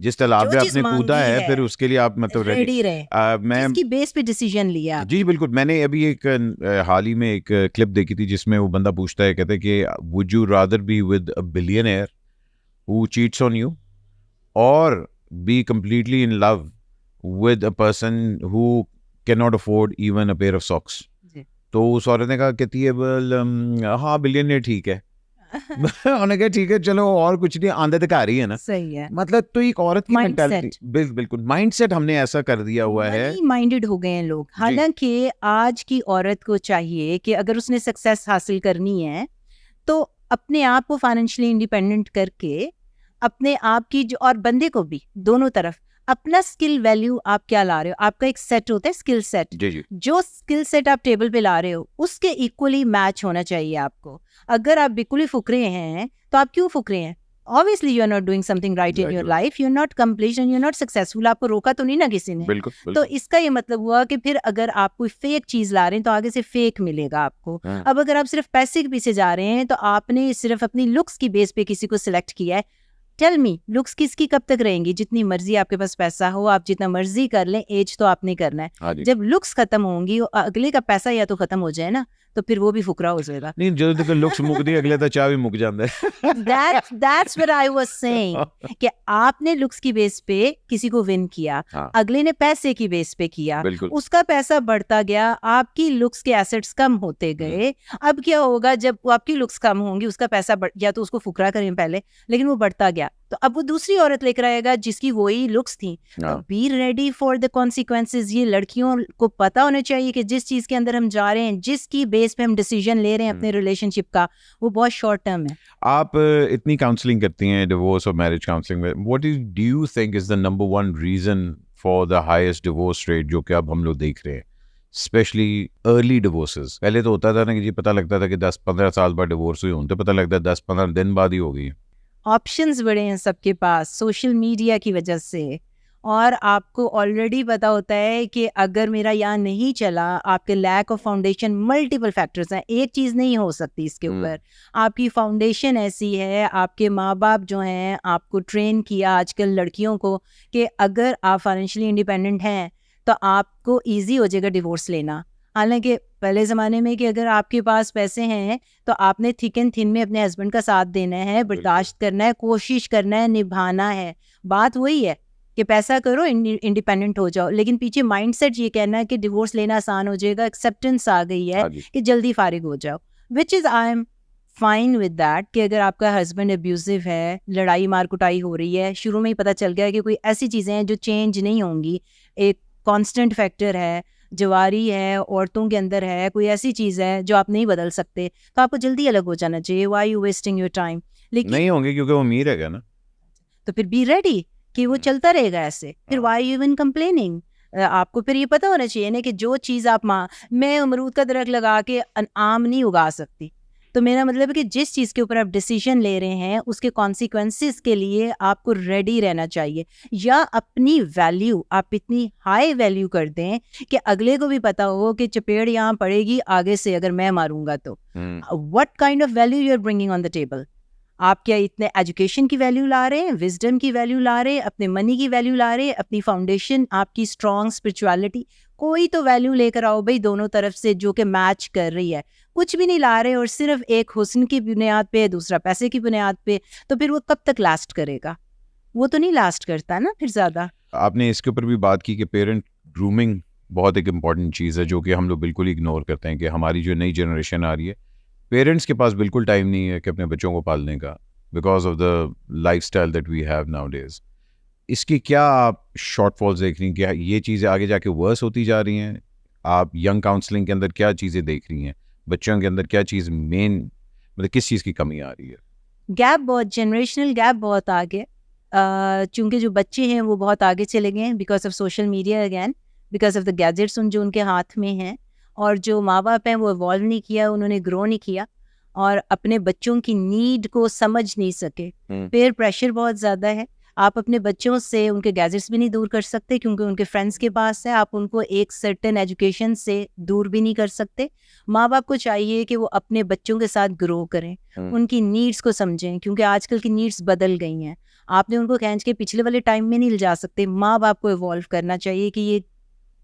Speaker 1: जिस तालाब में आपने कूदा है फिर उसके लिए आप मतलब
Speaker 2: रेडी रहे, मैं इसकी बेस पे डिसीजन लिया।
Speaker 1: जी बिल्कुल, मैंने अभी एक हाल ही में एक क्लिप देखी थी जिसमें वो बंदा पूछता है, कहते हैं कि would you rather be with a billionaire who cheats on you और be completely in love with a person who cannot afford even a pair of socks। तो उस औरत ने कहा, कहती है हाँ बिलियनियर ठीक है। उन्होंने कहा ठीक है चलो और कुछ नहीं, आंदे तक आ रही है ना, सही है। मतलब तो एक औरत की मेंटालिटी, बिल्कुल माइंडसेट हमने ऐसा कर दिया हुआ है,
Speaker 2: माइंडेड हो गए हैं लोग। हालांकि आज की औरत को चाहिए कि अगर उसने सक्सेस हासिल करनी है तो अपने आप को फाइनेंशियली इंडिपेंडेंट करके अपने आप की और बंदे को भी, दोनों तरफ अपना स्किल वैल्यू आप क्या ला रहे हो, आपका एक सेट होता है स्किल सेट, जो स्किल सेट आप टेबल पे ला रहे हो उसके इक्वली मैच होना चाहिए आपको। अगर आप बिल्कुल ही फुकरे हैं तो आप क्यों फुकरे हैं? Obviously you are not doing something right in your life, you are not complete and you are not successful. आपको रोका तो नहीं ना किसी ने। बिल्कुल। तो इसका ये मतलब हुआ कि फिर अगर आप कोई फेक चीज ला रहे हैं तो आगे से फेक मिलेगा आपको। अब अगर आप सिर्फ पैसे के पीछे जा रहे हैं तो आपने सिर्फ अपनी लुक्स की बेस पे किसी को सिलेक्ट किया है। टेल मी, लुक्स किसकी कब तक रहेंगी? जितनी मर्जी आपके पास पैसा हो, आप जितना मर्जी कर लें, एज तो आपने करना है। जब लुक्स खत्म होंगी, अगले का पैसा या तो खत्म हो जाए ना, तो फिर वो भी फुकरा हो जाएगा।
Speaker 1: नहीं, जो तक लुक्स मुक दी अगले तो चाह भी मुक जाता है।
Speaker 2: That's what I was saying कि आपने लुक्स की बेस पे किसी को विन किया, अगले ने पैसे की बेस पे किया, उसका पैसा बढ़ता गया, आपकी लुक्स के एसेट्स कम होते गए। अब क्या होगा जब आपकी लुक्स कम होंगी, उसका पैसा या तो उसको फुकरा करें पहले, लेकिन वो बढ़ता गया तो अब वो दूसरी औरत लेकर आएगा जिसकी वही लुक्स थी। तो be ready for the consequences. ये लड़कियों को पता होना चाहिए कि जिस चीज के अंदर हम जा रहे हैं, जिसकी बेस पे हम डिसीजन ले रहे हैं अपने रिलेशनशिप का, वो बहुत शॉर्ट टर्म है।
Speaker 1: आप इतनी काउंसलिंग करती हैं, डिवोर्स और मैरिज काउंसलिंग में, what do you think is the number one reason for the highest divorce rate जो कि अब हम लोग देख रहे हैं? Specially early divorces. पहले तो होता था ना कि जी पता लगता था कि 10-15 साल बाद डिवोर्स हुई, तो पता लगता है 10-15 दिन बाद ही हो गई।
Speaker 2: ऑप्शंस बड़े हैं सबके पास सोशल मीडिया की वजह से, और आपको ऑलरेडी पता होता है कि अगर मेरा यहाँ नहीं चला, आपके lack of foundation, multiple factors हैं, एक चीज़ नहीं हो सकती इसके ऊपर। आपकी फाउंडेशन ऐसी है, आपके माँ बाप जो हैं आपको ट्रेन किया आजकल लड़कियों को कि अगर आप फाइनेंशियली इंडिपेंडेंट हैं तो आपको ईजी हो जाएगा डिवोर्स लेना। हालांकि पहले ज़माने में कि अगर आपके पास पैसे हैं तो आपने थिक एंड थिन में अपने हस्बैंड का साथ देना है, बर्दाश्त करना है, कोशिश करना है, निभाना है। बात वही है कि पैसा करो, इंडिपेंडेंट हो जाओ, लेकिन पीछे माइंडसेट ये कहना है कि डिवोर्स लेना आसान हो जाएगा, एक्सेप्टेंस आ गई है कि जल्दी फारिग हो जाओ, which is I am fine with that. कि अगर आपका हस्बैंड अब्यूसिव है, लड़ाई मार कुटाई हो रही है, शुरू में ही पता चल गया कि कोई ऐसी चीज़ें हैं जो चेंज नहीं होंगी, एक कांस्टेंट फैक्टर है, जवारी है, औरतों के अंदर है, कोई ऐसी चीज़ है जो आप नहीं बदल सकते, तो आपको जल्दी अलग हो जाना चाहिए। Why you wasting your time? लेकिन
Speaker 1: नहीं होंगे क्योंकि वो अमीर है ना,
Speaker 2: तो फिर बी रेडी कि वो चलता रहेगा ऐसे, फिर व्हाई यू इवन कंप्लेनिंग? आपको फिर ये पता होना चाहिए ना कि जो चीज़ आप मैं अमरूद का दरख्त लगा के आम नहीं उगा सकती, तो मेरा मतलब है कि जिस चीज़ के ऊपर आप डिसीजन ले रहे हैं उसके कॉन्सिक्वेंसेस के लिए आपको रेडी रहना चाहिए, या अपनी वैल्यू आप इतनी हाई वैल्यू कर दें कि अगले को भी पता हो कि चपेड़ यहाँ पड़ेगी आगे से अगर मैं मारूंगा तो। What kind of value you are bringing on the table? आप क्या इतने एजुकेशन की वैल्यू ला रहे हैं, विजडम की वैल्यू ला रहे हैं, अपने मनी की वैल्यू ला रहे हैं, अपनी फाउंडेशन, आपकी स्ट्रॉन्ग स्पिरिचुअलिटी, कोई तो वैल्यू लेकर आओ भाई दोनों तरफ से जो कि मैच कर रही है। कुछ भी नहीं ला रहे और सिर्फ एक हुस्न की बुनियाद पे, दूसरा पैसे की बुनियाद पे, तो फिर वो कब तक लास्ट करेगा? वो तो नहीं लास्ट करता ना फिर ज़्यादा।
Speaker 1: आपने इसके ऊपर भी बात की कि पेरेंट ग्रूमिंग बहुत एक इम्पॉर्टेंट चीज़ है जो कि हम लोग बिल्कुल इग्नोर करते हैं कि हमारी जो नई जनरेशन आ रही है, पेरेंट्स के पास बिल्कुल टाइम नहीं है कि अपने बच्चों को पालने का, because of the lifestyle that we have nowadays. इसकी क्या आप शॉर्टफॉल्स देख रही हैं? क्या ये चीज़ें आगे जाके वर्स होती जा रही हैं? आप यंग काउंसलिंग के अंदर क्या चीज़ें देख रही हैं? बच्चों के अंदर क्या चीज़ मेन, मतलब किस चीज़ की कमी आ रही है?
Speaker 2: गैप बहुत, जनरेशनल गैप बहुत आगे, चूंकि जो बच्चे हैं वो बहुत आगे चले गए हैं because of social media again, because of the gadgets जो उनके हाथ में हैं, और जो माँ बाप हैं वो इवॉल्व नहीं किया, उन्होंने ग्रो नहीं किया और अपने बच्चों की नीड को समझ नहीं सके। पेयर प्रेशर बहुत ज़्यादा है, आप अपने बच्चों से उनके गैजेट्स भी नहीं दूर कर सकते क्योंकि उनके फ्रेंड्स के पास है, आप उनको एक सर्टेन एजुकेशन से दूर भी नहीं कर सकते। माँ बाप को चाहिए कि वो अपने बच्चों के साथ ग्रो करें, उनकी नीड्स को समझें, क्योंकि आजकल की नीड्स बदल गई हैं। आपने उनको खींच के पिछले वाले टाइम में नहीं ले जा सकते। माँ बाप को इवॉल्व करना चाहिए कि ये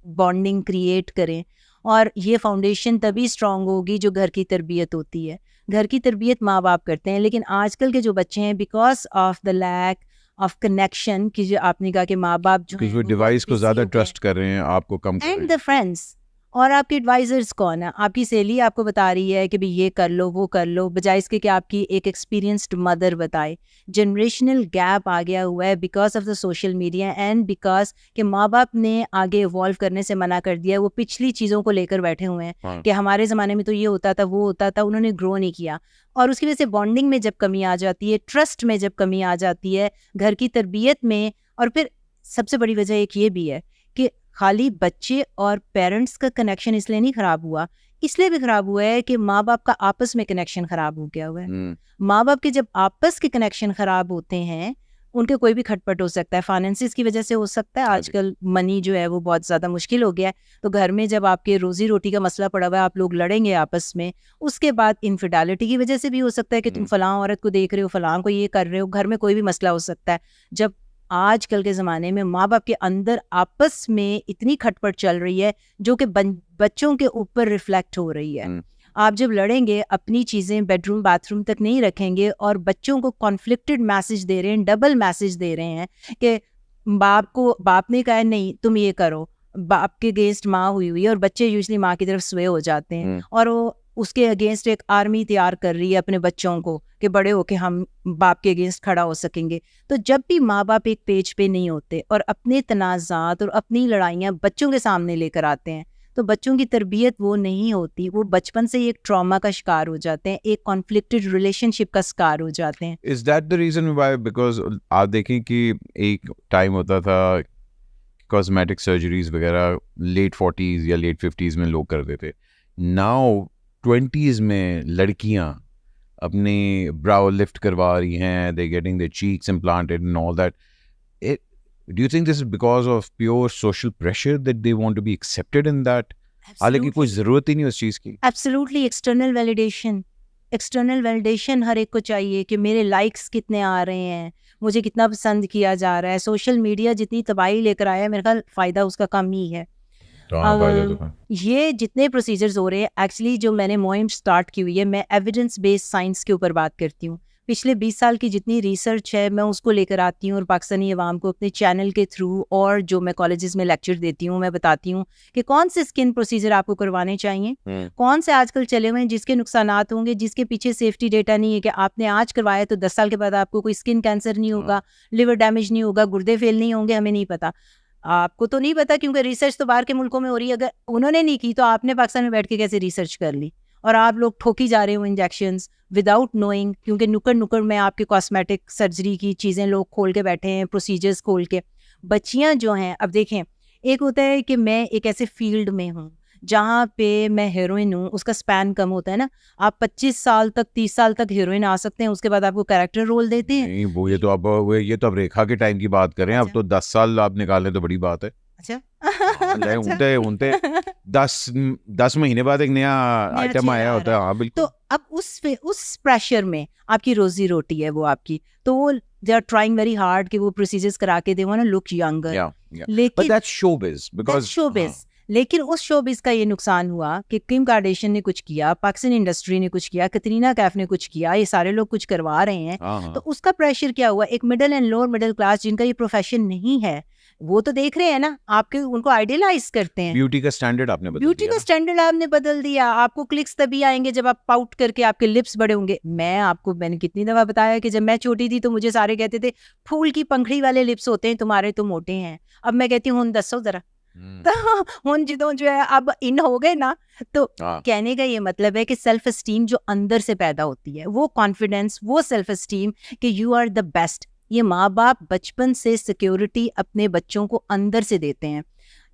Speaker 2: बॉन्डिंग क्रिएट करें, और ये फाउंडेशन तभी स्ट्रांग होगी जो घर की तरबियत होती है। घर की तरबियत माँ बाप करते हैं, लेकिन आजकल के जो बच्चे हैं because of the lack of connection की, जो आपने कहा कि माँ बाप जो
Speaker 1: वो डिवाइस को ज़्यादा ट्रस्ट कर रहे हैं, आपको कम कर रहे हैं।
Speaker 2: एंड द फ्रेंड्स, और आपके एडवाइजर्स कौन है? आपकी सहेली आपको बता रही है कि भाई ये कर लो वो कर लो, बजाय इसके कि आपकी एक एक्सपीरियंस्ड मदर बताए। जनरेशनल गैप आ गया हुआ है because of the social media and because कि माँ बाप ने आगे इवॉल्व करने से मना कर दिया, वो पिछली चीज़ों को लेकर बैठे हुए हैं कि हमारे ज़माने में तो ये होता था वो होता था, उन्होंने ग्रो नहीं किया। और उसकी वजह से बॉन्डिंग में जब कमी आ जाती है, ट्रस्ट में जब कमी आ जाती है, घर की तरबियत में, और फिर सबसे बड़ी वजह एक ये भी है कि खाली बच्चे और पेरेंट्स का कनेक्शन इसलिए नहीं खराब हुआ, इसलिए भी खराब हुआ है कि माँ बाप का आपस में कनेक्शन खराब हो गया हुआ है। माँ बाप के जब आपस के कनेक्शन खराब होते हैं, उनके कोई भी खटपट हो सकता है, फाइनेंसिस की वजह से हो सकता है, आजकल मनी जो है वो बहुत ज़्यादा मुश्किल हो गया है। तो घर में जब आपके रोजी रोटी का मसला पड़ा हुआ है, आप लोग लड़ेंगे आपस में। उसके बाद इनफिडेलिटी की वजह से भी हो सकता है कि तुम फलां औरत को देख रहे हो, फलां को ये कर रहे हो, घर में कोई भी मसला हो सकता है। जब आजकल के ज़माने में माँ बाप के अंदर आपस में इतनी खटपट चल रही है जो कि बच्चों के ऊपर रिफ्लेक्ट हो रही है। आप जब लड़ेंगे, अपनी चीज़ें बेडरूम बाथरूम तक नहीं रखेंगे और बच्चों को कॉन्फ्लिक्टेड मैसेज दे रहे हैं, डबल मैसेज दे रहे हैं कि बाप ने कहा नहीं तुम ये करो, बाप के अगेंस्ट माँ हुई है, और बच्चे यूजली माँ की तरफ स्वे हो जाते हैं और वो उसके अगेंस्ट एक आर्मी तैयार कर रही है अपने बच्चों को कि बड़े होके हम बाप के अगेंस्ट खड़ा हो सकेंगे। तो जब भी माँ बाप एक पेज पे नहीं होते और अपने तनाज़ात और अपनी लड़ाइयाँ बच्चों के सामने लेकर आते हैं, तो बच्चों की तरबियत वो नहीं होती, वो बचपन से ही एक ट्रॉमा का शिकार हो जाते हैं, एक कॉन्फ्लिक्टेड रिलेशनशिप का शिकार हो जाते हैं।
Speaker 1: Is that the reason why? Because आप देखें कि एक टाइम होता था कॉस्मेटिक सर्जरीज वगैरह लेट 40s या लेट 50s में लोग करते थे. नाउ 20s में लड़कियां अपने ब्राउ लिफ्ट करवा रही हैं, they getting their cheeks implanted and all that. Do you think this is because of pure social pressure that they want to be accepted in that? हालांकि कोई ज़रूरत ही नहीं उस चीज़ की.
Speaker 2: एब्सोल्युटली. एक्सटर्नल वैलिडेशन हर एक को चाहिए कि मेरे लाइक्स कितने आ रहे हैं, मुझे कितना पसंद किया जा रहा है. सोशल मीडिया जितनी तबाही लेकर आया है, मेरे ख्याल फ़ायदा उसका कम ही है. ये जितने प्रोसीजर्स हो रहे हैं, एक्चुअली जो मैंने मुहिम स्टार्ट की हुई है, मैं एविडेंस बेस्ड साइंस के ऊपर बात करती हूँ. पिछले 20 साल की जितनी रिसर्च है मैं उसको लेकर आती हूँ और पाकिस्तानी अवाम को अपने चैनल के थ्रू और जो मैं कॉलेजेस में लेक्चर देती हूँ मैं बताती हूँ कि कौन से स्किन प्रोसीजर आपको करवाने चाहिए, कौन से आजकल चले हुए हैं जिसके नुकसानात होंगे, जिसके पीछे सेफ्टी डेटा नहीं है कि आपने आज करवाया तो 10 साल के बाद आपको कोई स्किन कैंसर नहीं होगा, लिवर डैमेज नहीं होगा, गुर्दे फेल नहीं होंगे. हमें नहीं पता, आपको तो नहीं पता क्योंकि रिसर्च तो बाहर के मुल्कों में हो रही है. अगर उन्होंने नहीं की तो आपने पाकिस्तान में बैठ के कैसे रिसर्च कर ली? और आप लोग ठोकी जा रहे हो इंजेक्शंस विदाउट नोइंग, क्योंकि नुक्कड़ में आपके कॉस्मेटिक सर्जरी की चीज़ें लोग खोल के बैठे हैं, प्रोसीजर्स खोल के. बच्चियां जो हैं, अब देखें, एक होता है कि मैं एक ऐसे फील्ड में हूँ जहाँ पे मैं हीरोइन हूँ, उसका स्पैन कम होता है ना. आप 25 साल तक 30 साल तक हीरोइन आ सकते हैं, उसके बाद आपको कैरेक्टर रोल देते हैं.
Speaker 1: नहीं, वो ये तो अब रेखा के टाइम की बात करें. अब तो 10 साल आप निकालें तो बड़ी बात है.
Speaker 2: अच्छा.
Speaker 1: उनते 10 महीने बाद एक नया आइटम आया होता है. हाँ बिल्कुल.
Speaker 2: तो अब उस प्रेशर में आपकी रोजी रोटी है वो आपकी, तो वो they are trying very hard कि वो प्रोसीजर्स करा के they want to look younger.
Speaker 1: लेकिन दैट्स शोबिज, बिकॉज़
Speaker 2: शोबिज. लेकिन उस शोबिज का ये नुकसान हुआ कि किम कार्दाशियन ने कुछ किया, पाकिस्तान इंडस्ट्री ने कुछ किया, कतरीना कैफ ने कुछ किया, ये सारे लोग कुछ करवा रहे हैं. तो उसका प्रेशर क्या हुआ? एक middle and lower middle class जिनका ये प्रोफेशन नहीं है, वो तो देख रहे हैं ना, आपके उनको आइडियलाइज करते हैं.
Speaker 1: ब्यूटी का स्टैंडर्ड आपने
Speaker 2: बदल दिया. आपको क्लिक्स तभी आएंगे जब आप पाउट करके आपके लिप्स बड़े होंगे. मैंने कितनी दफा बताया कि जब मैं छोटी थी तो मुझे सारे कहते थे फूल की पंखड़ी वाले लिप्स होते हैं तुम्हारे, तो मोटे हैं. अब मैं कहती हूँ दसो जरा. तो उन जिदों जो है अब इन हो गए ना. तो कहने का ये मतलब है कि सेल्फ एस्टीम जो अंदर से पैदा होती है, वो कॉन्फिडेंस, वो सेल्फ एस्टीम कि यू आर द बेस्ट, ये माँ बाप बचपन से सिक्योरिटी अपने बच्चों को अंदर से देते हैं.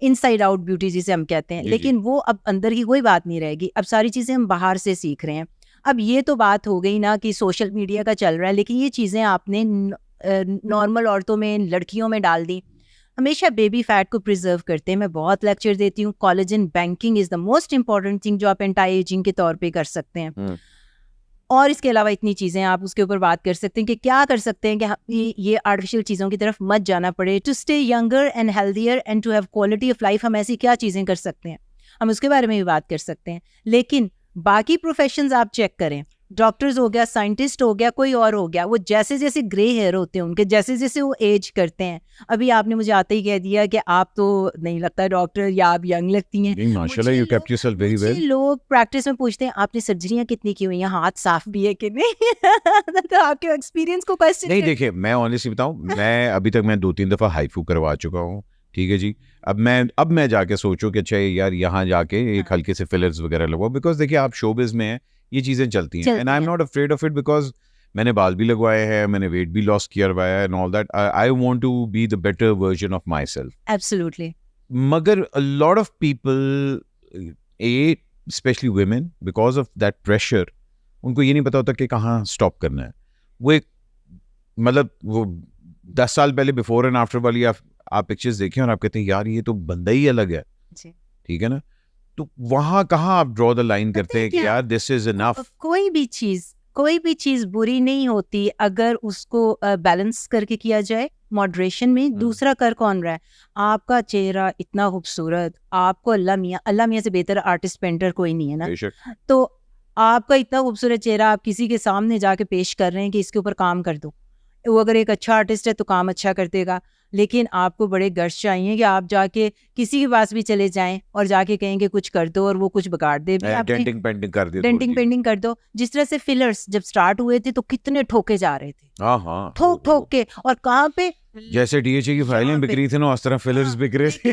Speaker 2: इनसाइड आउट ब्यूटी जिसे हम कहते हैं. लेकिन वो अब अंदर की कोई बात नहीं रहेगी. अब सारी चीज़ें हम बाहर से सीख रहे हैं. अब ये तो बात हो गई ना कि सोशल मीडिया का चल रहा है, लेकिन ये चीज़ें आपने नॉर्मल औरतों में, लड़कियों में डाल दी. हमेशा बेबी फैट को प्रिजर्व करते हैं. मैं बहुत लेक्चर देती हूँ. Collagen banking is the most important thing जो आप एंटी एजिंग के तौर पे कर सकते हैं. और इसके अलावा इतनी चीज़ें आप उसके ऊपर बात कर सकते हैं कि क्या कर सकते हैं कि ये आर्टिफिशियल चीज़ों की तरफ मत जाना पड़े. To stay younger and healthier and to have quality of life, हम ऐसी क्या चीज़ें कर सकते हैं, हम उसके बारे में भी बात कर सकते हैं. लेकिन बाकी प्रोफेशंस आप चेक करें, डॉक्टर्स हो गया, साइंटिस्ट हो गया, कोई और हो गया, वो जैसे जैसे ग्रे हेयर होते हैं उनके, जैसे जैसे वो एज करते हैं. अभी आपने मुझे आते ही कह दिया कि आप तो नहीं लगता डॉक्टर, या आप यंग लगती हैं.
Speaker 1: माशाल्लाह, you kept yourself very well.
Speaker 2: लोग प्रैक्टिस में पूछते हैं आपने सर्जरियां कितनी की हुई हैं, हाथ साफ भी है कि नहीं. तो आपके एक्सपीरियंस को क्वेश्चन
Speaker 1: नहीं. देखिए, मैं ऑनेस्टली बताऊं, मैं अभी तक मैं 2-3 दफ़ा हाइफू करवा चुका हूँ. ठीक है जी. अब मैं जाके सोचूं कि अच्छा यार यहाँ जाके एक हल्के से फिलर्स वगैरह लगवाओ. बिकॉज देखिए, आप शोबिज में हैं, ये चीज़ें चलती हैं. And I am not afraid of it, because मैंने बाल भी लगवाए हैं, मैंने वेट भी लॉस किया है and all that. I want to be the better version of myself.
Speaker 2: Absolutely.
Speaker 1: मगर a lot of people, especially women, because of that pressure, उनको ये नहीं पता होता कि कहाँ स्टॉप करना है. वो एक मतलब वो 10 साल पहले बिफोर एंड आफ्टर वाली आप पिक्चर्स देखें और आप कहते हैं यार ये तो बंदा ही अलग है. ठीक है ना. तो वहाँ कहाँ आप ड्रॉ द लाइन करते हैं कि यार दिस इज इनफ.
Speaker 2: कोई भी चीज बुरी नहीं होती अगर उसको बैलेंस करके किया जाए, मॉडरेशन में. दूसरा कर कौन रहा है? आपका चेहरा इतना खूबसूरत, आपको अल्लाह मियाँ से बेहतर आर्टिस्ट पेंटर कोई नहीं है ना. तो आपका इतना खूबसूरत चेहरा आप किसी के सामने जाके पेश कर रहे हैं कि इसके ऊपर काम कर दो. वो अगर एक अच्छा आर्टिस्ट है तो काम अच्छा कर देगा. लेकिन आपको बड़े गर्ज चाहिए कि आप जाके किसी के पास भी चले जाएं और जाके कहेंगे कुछ कर दो और वो कुछ बिगाड़ दे.
Speaker 1: डेंटिंग
Speaker 2: पेंटिंग कर दो. जिस तरह से फिलर्स जब स्टार्ट हुए थे तो कितने ठोके जा रहे थे, ठोक के. और कहाँ पे
Speaker 1: जैसे डीएचए की फाइलें बिक रही थी ना, उस तरह फिलर्स बिक रहे थे.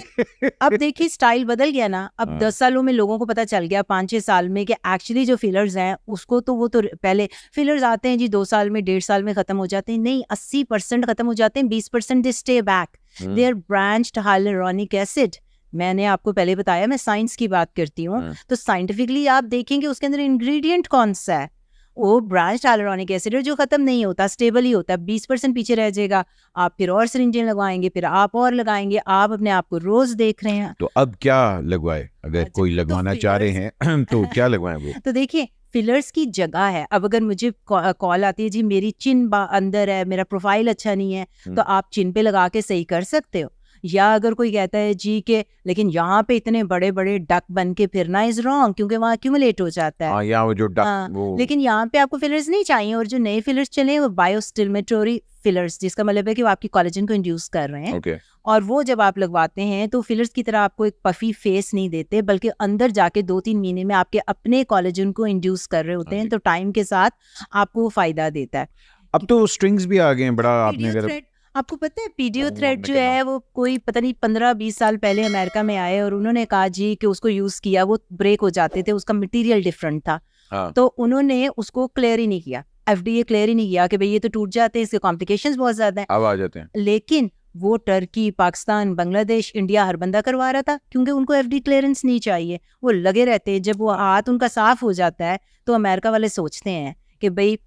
Speaker 2: अब देखिए स्टाइल बदल गया ना. अब 10 सालों में लोगों को पता चल गया, 5-6 साल में, कि एक्चुअली जो फिलर्स हैं उसको तो वो तो पहले फिलर्स आते हैं जी 2 साल में, 1.5 साल में खत्म हो जाते हैं. नहीं, 80% खत्म हो जाते हैं, 20% they stay back. They are branched hyaluronic acid. मैंने आपको पहले बताया मैं साइंस की बात करती हूँ, तो साइंटिफिकली आप देखेंगे उसके अंदर इंग्रेडिएंट कौन सा है, वो ब्रांच हाइलुरोनिक एसिड है जो खत्म नहीं होता, स्टेबल ही होता है, 20% पीछे रह जाएगा, आप फिर और सिरिंजें लगवाएंगे, फिर आप और लगाएंगे, आप अपने आप को रोज देख रहे हैं।
Speaker 1: तो अब क्या लगवाए अगर
Speaker 2: अच्छा,
Speaker 1: कोई लगवाना
Speaker 2: तो
Speaker 1: चाह रहे हैं तो क्या लगवाएं वो?
Speaker 2: तो देखिए फिलर्स की जगह है। अब अगर मुझे कॉल आती है जी मेरी चिन अंदर है, मेरा प्रोफाइल अच्छा नहीं है, तो आप चिन पे लगा के सही कर सकते हो। या अगर कोई कहता है जी के लेकिन यहाँ पे इतने बड़े बड़े डक बन के फिरना इज रॉन्ग, क्योंकि वहाँ एक्यूमुलेट हो जाता है।
Speaker 1: यहाँ वो जो डक वो
Speaker 2: लेकिन यहाँ पे आपको फिलर्स नहीं चाहिए, और जो नए फिलर्स चले हैं वो बायोस्टिमुलेटरी फिलर्स, जिसका मतलब है कि वो आपकी कोलेजन को इंड्यूस कर रहे हैं।
Speaker 1: okay.
Speaker 2: और वो जब आप लगवाते हैं तो फिलर्स की तरह आपको एक पफी फेस नहीं देते, बल्कि अंदर जाके 2-3 महीने में आपके अपने कोलेजन को इंड्यूस कर रहे होते हैं, तो टाइम के साथ आपको वो फायदा देता है।
Speaker 1: अब तो स्ट्रिंग्स भी आ गए हैं बड़ा। आपने अगर
Speaker 2: आपको पता है पीडियो थ्रेड जो है वो कोई पता नहीं 15-20 साल पहले अमेरिका में आए, और उन्होंने कहा जी कि उसको यूज किया वो ब्रेक हो जाते थे, उसका मटेरियल डिफरेंट था। तो उन्होंने उसको क्लियर ही नहीं किया, FDA क्लियर ही नहीं किया कि भाई ये तो टूट जाते हैं, इसके कॉम्प्लिकेशंस बहुत ज्यादा हैं,
Speaker 1: अब आ जाते हैं।
Speaker 2: लेकिन वो टर्की, पाकिस्तान, बांग्लादेश, इंडिया हर बंदा करवा रहा था, क्योंकि उनको FDA क्लियरेंस नहीं चाहिए। वो लगे रहते हैं, जब वो हाथ उनका साफ हो जाता है तो अमेरिका वाले सोचते हैं कि भाई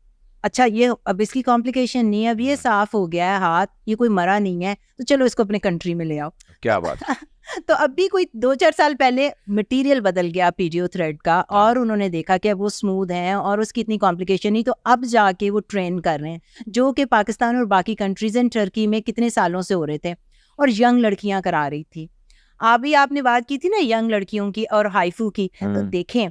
Speaker 2: अच्छा ये अब इसकी कॉम्प्लिकेशन नहीं है, अब ये साफ हो गया है हाथ, ये कोई मरा नहीं है, तो चलो इसको अपने कंट्री में ले आओ।
Speaker 1: क्या बात
Speaker 2: तो अब भी कोई 2-4 साल पहले मटेरियल बदल गया पीडियो थ्रेड का, और उन्होंने देखा कि अब वो स्मूथ है और उसकी इतनी कॉम्प्लिकेशन नहीं, तो अब जाके वो ट्रेन कर रहे हैं, जो कि पाकिस्तान और बाकी कंट्रीज एंड टर्की में कितने सालों से हो रहे थे, और यंग लड़कियां करा रही थी। अभी आपने बात की थी ना यंग लड़कियों की और हाइफू की, तो देखें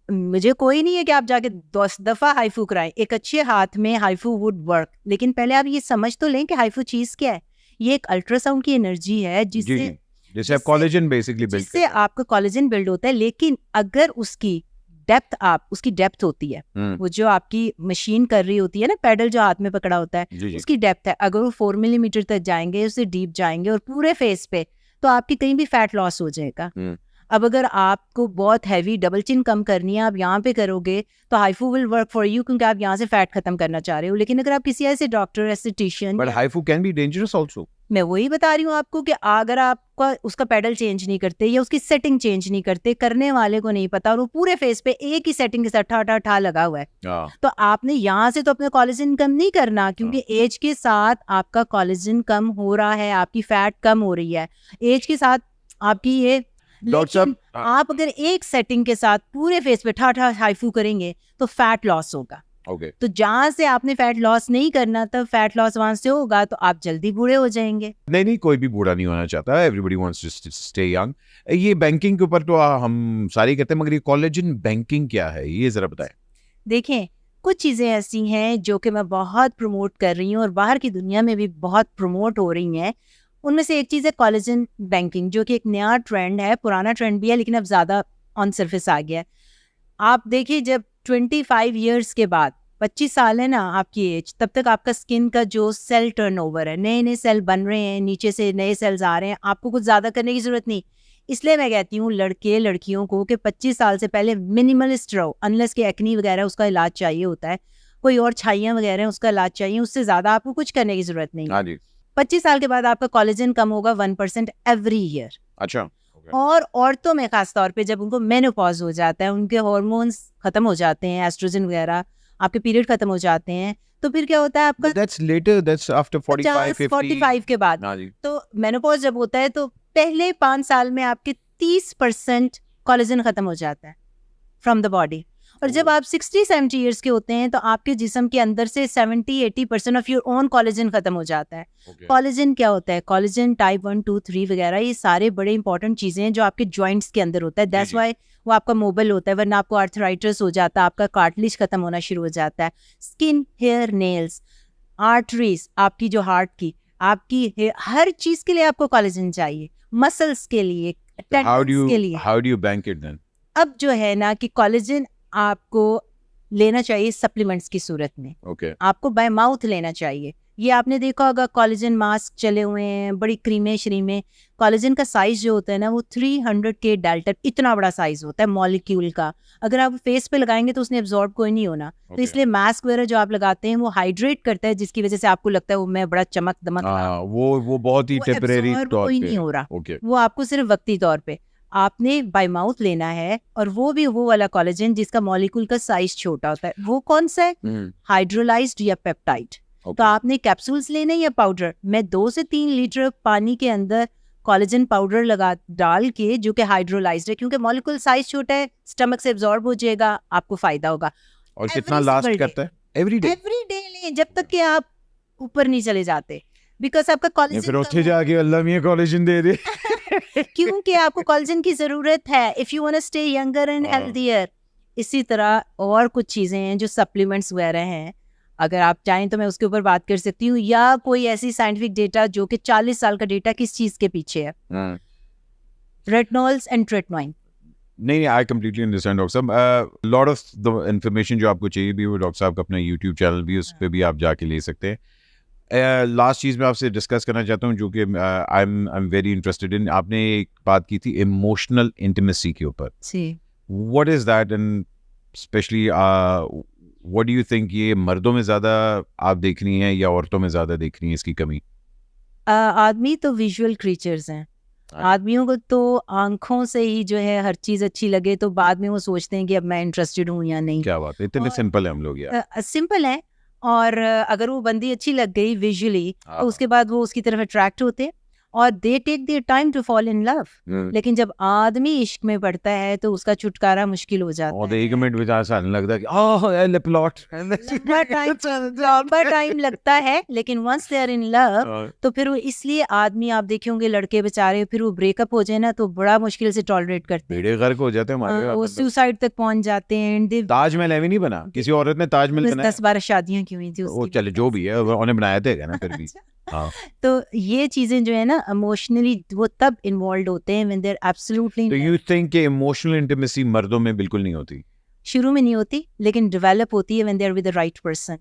Speaker 2: मुझे कोई नहीं है कि आप जाके 10 दफा हाइफू कराएं, एक अच्छे हाथ में हाइफू वुड वर्क, लेकिन पहले आप ये समझ तो लें कि हाइफू चीज क्या है। ये एक अल्ट्रासाउंड की एनर्जी है
Speaker 1: जिससे आप कोलेजन बेसिकली बिल्ड
Speaker 2: जिससे आपका कोलेजन बिल्ड होता है, लेकिन अगर उसकी डेप्थ होती है, वो जो आपकी मशीन कर रही होती है ना, पेडल जो हाथ में पकड़ा होता है, उसकी डेप्थ है, अगर वो 4 मिलीमीटर तक जाएंगे, उससे डीप जाएंगे और पूरे फेस पे, तो आपकी कहीं भी फैट लॉस हो जाएगा। अब अगर आपको बहुत हैवी डबल चिन कम करनी है, आप यहाँ पे करोगे तो HIFU will work for you, क्योंकि आप यहाँ से फैट खत्म करना चाह रहे हो। लेकिन अगर आप किसी ऐसे doctor, esthetician,
Speaker 1: but HIFU can be dangerous also.
Speaker 2: मैं वही बता रही हूँ आपको कि अगर आपका उसका पेडल चेंज नहीं करते या उसकी सेटिंग चेंज नहीं करते, करने वाले को नहीं पता, और वो पूरे फेस पे एक ही सेटिंग के साथ ठा ठा ठा लगा हुआ है, तो आपने यहाँ से तो अपना कोलेजन कम नहीं करना, क्योंकि एज के साथ आपका कोलेजन कम हो रहा है, आपकी फैट कम हो रही है एज के साथ आपकी ये। लेकिन आप अगर एक सेटिंग के साथ पूरे फेस पे ठा ठा हाइफू करेंगे तो फैट लॉस होगा। तो जहाँ से आपने फैट लॉस नहीं करना, तब फैट लॉस वहां से होगा, तो आप जल्दी बूढ़े हो जाएंगे।
Speaker 1: नहीं, कोई भी बूढ़ा नहीं होना चाहता, everybody wants to stay young. ये बैंकिंग के ऊपर तो हम सारे कहते हैं, मगर ये कोलेजन बैंकिंग क्या है, ये जरा बताएं।
Speaker 2: देखें कुछ चीजें ऐसी हैं जो कि मैं बहुत प्रमोट कर रही हूँ और बाहर की दुनिया में भी बहुत प्रमोट हो रही हैं। उनमें से एक चीज है कोलेजन बैंकिंग, जो कि एक नया ट्रेंड है, पुराना ट्रेंड भी है लेकिन अब ज्यादा ऑन सरफेस आ गया है। आप देखिए जब 25 ईयर्स के बाद, 25 साल है ना आपकी एज, तब तक आपका स्किन का जो सेल टर्नओवर है, नए नए सेल बन रहे हैं, नीचे से नए सेल्स आ रहे हैं, आपको कुछ ज्यादा करने की जरूरत नहीं। इसलिए मैं कहती हूँ लड़के लड़कियों को कि 25 साल से पहले मिनिमलिस्ट रहो, अनलेस के एक्नी वगैरह उसका इलाज चाहिए होता है, कोई और छाइयाँ वगैरह उसका इलाज चाहिए, उससे ज्यादा आपको कुछ करने की जरूरत नहीं। 25 साल के बाद आपका कोलेजन कम होगा 1% एवरी ईयर।
Speaker 1: अच्छा।
Speaker 2: और औरतों में खास तौर पे जब उनको मेनोपॉज हो जाता है, उनके हार्मोन्स खत्म हो जाते हैं, एस्ट्रोजन वगैरह, आपके पीरियड खत्म हो जाते हैं, तो फिर क्या होता है आपका
Speaker 1: that's later, that's after
Speaker 2: 45 के बाद। तो मेनोपॉज जब होता है तो पहले 5 साल में आपके 30% कोलेजन खत्म हो जाता है फ्रॉम द बॉडी, और जब आप 60-70 ईयर्स के होते हैं तो आपके जिस्म के अंदर से 70-80% ऑफ योर ओन कोलेजन खत्म हो जाता है। कोलेजन क्या होता है? कोलेजन टाइप 1, 2, 3 वगैरह, ये सारे बड़े इंपॉर्टेंट चीजें हैं जो आपके जॉइंट्स के अंदर होता है, दैट्स व्हाई वो आपका मोबाइल होता है, वरना आपको आर्थराइटिस हो जाता है, आपका कार्टिलेज खत्म होना शुरू हो जाता है। स्किन, हेयर, नेल्स, आर्टरीज, आपकी जो हार्ट की, आपकी हर चीज के लिए आपको कोलेजन चाहिए, मसल्स के लिए, टेंडन्स के लिए।
Speaker 1: How do you bank it then?
Speaker 2: अब जो है ना कि कोलेजन आपको लेना चाहिए सप्लीमेंट्स की सूरत में।
Speaker 1: ओके
Speaker 2: आपको बाय माउथ लेना चाहिए। ये आपने देखा होगा कोलेजन मास्क चले हुए हैं, बड़ी क्रीमें श्रीमें। कोलेजन का साइज जो होता है ना वो 300 के डेल्टा, इतना बड़ा साइज होता है मॉलिक्यूल का। अगर आप फेस पे लगाएंगे तो उसने एब्जॉर्ब कोई नहीं होना। तो इसलिए मास्क वगैरह जो आप लगाते हैं वो हाइड्रेट करता है, जिसकी वजह से आपको लगता है वो मैं बड़ा चमक दमक रहा हूं।
Speaker 1: वो बहुत ही टेम्परेरी तौर
Speaker 2: कोई
Speaker 1: पे
Speaker 2: नहीं हो रहा,
Speaker 1: ओके
Speaker 2: वो आपको सिर्फ वक्ती तौर पे। आपने बाय माउथ लेना है, और वो भी वो वाला कोलेजन जिसका मॉलिक्यूल का साइज छोटा होता है। वो कौन सा है? हाइड्रोलाइज्ड या पेप्टाइड। तो आपने कैप्सूल्स लेने या पाउडर? मैं 2 से 3 लीटर पानी के अंदर कोलेजन पाउडर लगा डाल के, जो कि हाइड्रोलाइज्ड है, क्योंकि मॉलिक्यूल साइज छोटा है, स्टमक से एब्जॉर्ब हो जाएगा, आपको फायदा होगा।
Speaker 1: और कितना लास्ट करता है? एवरी डे
Speaker 2: लें जब तक कि आप ऊपर नहीं चले जाते, बिकॉज आपका कोलेजन
Speaker 1: फिर उठे जाके अल्लाह मियां कोलेजन दे दे
Speaker 2: क्योंकि आपको कोलेजन की जरूरत है if you want to stay younger and healthier. इसी तरह और कुछ चीजें हैं जो सप्लीमेंट्स वगैरह हैं, अगर आप चाहें तो मैं उसके ऊपर बात कर सकती हूँ, या कोई ऐसी साइंटिफिक डेटा जो कि 40 साल का डेटा किस चीज के पीछे है। Retinols and tretinoin.
Speaker 1: नहीं आई कम्प्लीटली अंडरस्टैंड डॉक्टर साहब। लॉट ऑफ द इन्फॉर्मेशन जो आपको चाहिए भी वो डॉक्टर साहब का अपना यूट्यूब चैनल भी, उस पर भी आप जाके ले सकते हैं। लास्ट चीज़ मैं आपसे डिस्कस करना चाहता हूँ जो कि आई एम वेरी इंटरेस्टेड इन। आपने एक बात की थी इमोशनल इंटीमेसी के ऊपर। What is that, and specially what do you think, ये मर्दों में ज़्यादा आप देख रही हैं या औरतों में ज़्यादा देख रही हैं इसकी कमी?
Speaker 2: आदमी तो विजुअल क्रीचर्स हैं। आदमियों को तो आंखों से ही जो है हर चीज अच्छी लगे तो बाद में वो सोचते हैं कि अब मैं इंटरेस्टेड हूँ या नहीं।
Speaker 1: क्या बात है, इतने सिंपल है हम लोग यार।
Speaker 2: सिंपल है, और अगर वो बंदी अच्छी लग गई विजुअली तो उसके बाद वो उसकी तरफ अट्रैक्ट होते हैं और they take their time to fall in love. लेकिन जब आदमी इश्क में पड़ता है तो उसका छुटकारा मुश्किल हो जाता है।
Speaker 1: और 1 मिनट में ऐसा लगता है कि ओह प्लॉट
Speaker 2: लंबा टाइम लगता है, लेकिन once they are in love तो फिर वो, इसलिए आदमी आप देखे होंगे लड़के बेचारे फिर वो ब्रेकअप हो जाए ना तो बड़ा मुश्किल से टॉलरेट करते हैं,
Speaker 1: बेड़े गर्क हो जाते हैं हमारे।
Speaker 2: वो सुसाइड तक पहुंच जाते हैं।
Speaker 1: ताजमहल भी नहीं बना, किसी औरत ने ताजमहल बनाया,
Speaker 2: 10-12 शादियां की हुई थी
Speaker 1: वो चले जो भी है उन्होंने बनाया था ना फिर भी। हाँ।
Speaker 2: तो ये चीजें जो है ना इमोशनली वो तब इन्वॉल्व होते हैं व्हेन दे आर एब्सोल्युटली।
Speaker 1: तो यू थिंक कि इमोशनल इंटीमेसी मर्दों में बिल्कुल नहीं होती?
Speaker 2: शुरू में नहीं होती, लेकिन डेवलप होती है when they are with the right person.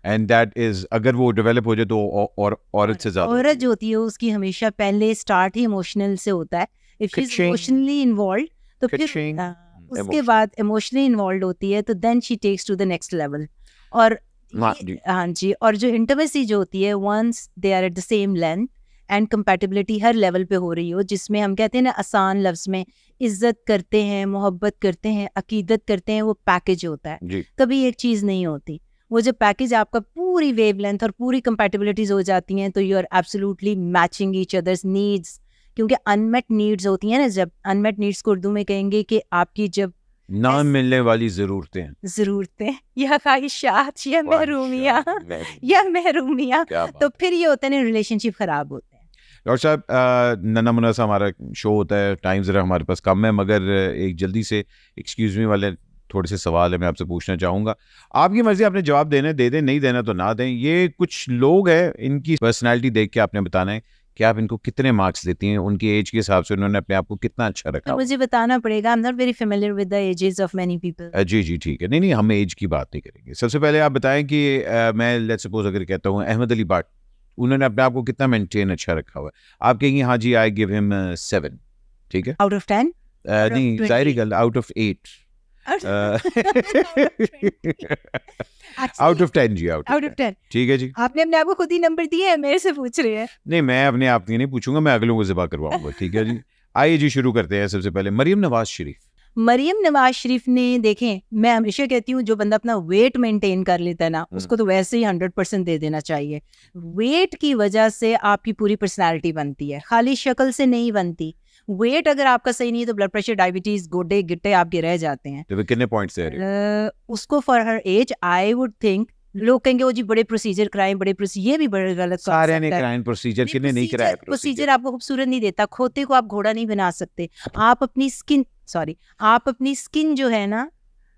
Speaker 1: And that is, अगर वो डेवलप हो जाए तो और औरत से ज्यादा
Speaker 2: औरत जो होती है उसकी हमेशा पहले स्टार्ट ही इमोशनल से होता है। If she is emotionally involve तो फिर उसके बाद इमोशनली इन्वॉल्व होती है तो then she takes to the next level. और हाँ जी, और जो इंटीमेसी जो होती है once they are at the same length and compatibility हर लेवल पे हो रही हो, जिसमें हम कहते हैं ना आसान लफ्ज में इज्जत करते हैं, मोहब्बत करते हैं, अकीदत करते हैं, वो पैकेज होता है, कभी एक चीज नहीं होती। वो जब पैकेज आपका पूरी वेवलेंथ और पूरी कंपैटिबिलिटीज हो जाती हैं तो you are absolutely matching each others needs. क्योंकि अनमेट नीड्स होती हैं ना, जब अनमेट नीड्स को उर्दू में कहेंगे कि आपकी जब
Speaker 1: ना मिलने वाली जरूरतें
Speaker 2: या ख्वाहिशात या महरूमियाँ तो फिर ये होता है ना, रिलेशनशिप खराब होते हैं।
Speaker 1: डॉक्टर साहब नन्ना मुन्ना सा हमारा शो होता है, टाइम ज़रा हमारे पास कम है, मगर एक जल्दी से एक्सक्यूज मी वाले थोड़े से सवाल है मैं आपसे पूछना चाहूँगा। आपकी मर्जी, आपने जवाब देना दे दें, नहीं देना तो ना दें। ये कुछ लोग हैं, इनकी पर्सनैलिटी देख के आपने बताना है कि आप इनको कितने मार्क्स देती हैं, उनकी एज के हिसाब से उन्होंने अपने आप को कितना अच्छा रखा।
Speaker 2: तो मुझे बताना पड़ेगा, I am not very familiar with the ages of many people.
Speaker 1: जी ठीक है, नहीं हम एज की बात नहीं करेंगे। सबसे पहले आप बताएं कि मैं लेट्स सपोज अगर कहता हूँ अहमद अली भट्ट, उन्होंने अपने आप को कितना मेंटेन अच्छा रखा हुआ है। आप कहेंगे हाँ जी आई गिव हिम 7, ठीक है,
Speaker 2: आउट ऑफ 10?
Speaker 1: नहीं जाहिर गल, आउट ऑफ 8 आउट ऑफ 10 जी, आउट ऑफ 10 ठीक है जी।
Speaker 2: आपने अपने आप को खुद ही नंबर दिए हैं, मेरे से पूछ रहे हैं?
Speaker 1: नहीं, मैं अपने आप की नहीं पूछूंगा, मैं अगलों को ज़िबा करवाऊंगा, ठीक है जी। आइए जी शुरू करते हैं। सबसे पहले मरियम नवाज शरीफ ने, देखें मैं हमेशा कहती हूँ जो बंदा अपना वेट मेंटेन कर लेता है ना उसको तो वैसे ही 100% दे देना चाहिए। वेट की वजह से आपकी पूरी पर्सनैलिटी बनती है, खाली शक्ल से नहीं बनती। वेट अगर आपका सही नहीं है तो ब्लड प्रेशर, डायबिटीज, गोडे गिट्टे आपके रह जाते हैं। तो कितने पॉइंट्स है
Speaker 2: उसको for her age I would think, लोग कहेंगे वो जी बड़े प्रोसीजर कराएं, बड़े प्रोसीजर, ये भी बड़े गलत।
Speaker 1: सारे ने कराएं प्रोसीजर, कितने नहीं कराए
Speaker 2: प्रोसीजर आपको खूबसूरत नहीं देता, खोते को आप घोड़ा नहीं बना सकते। आप अपनी स्किन जो है ना,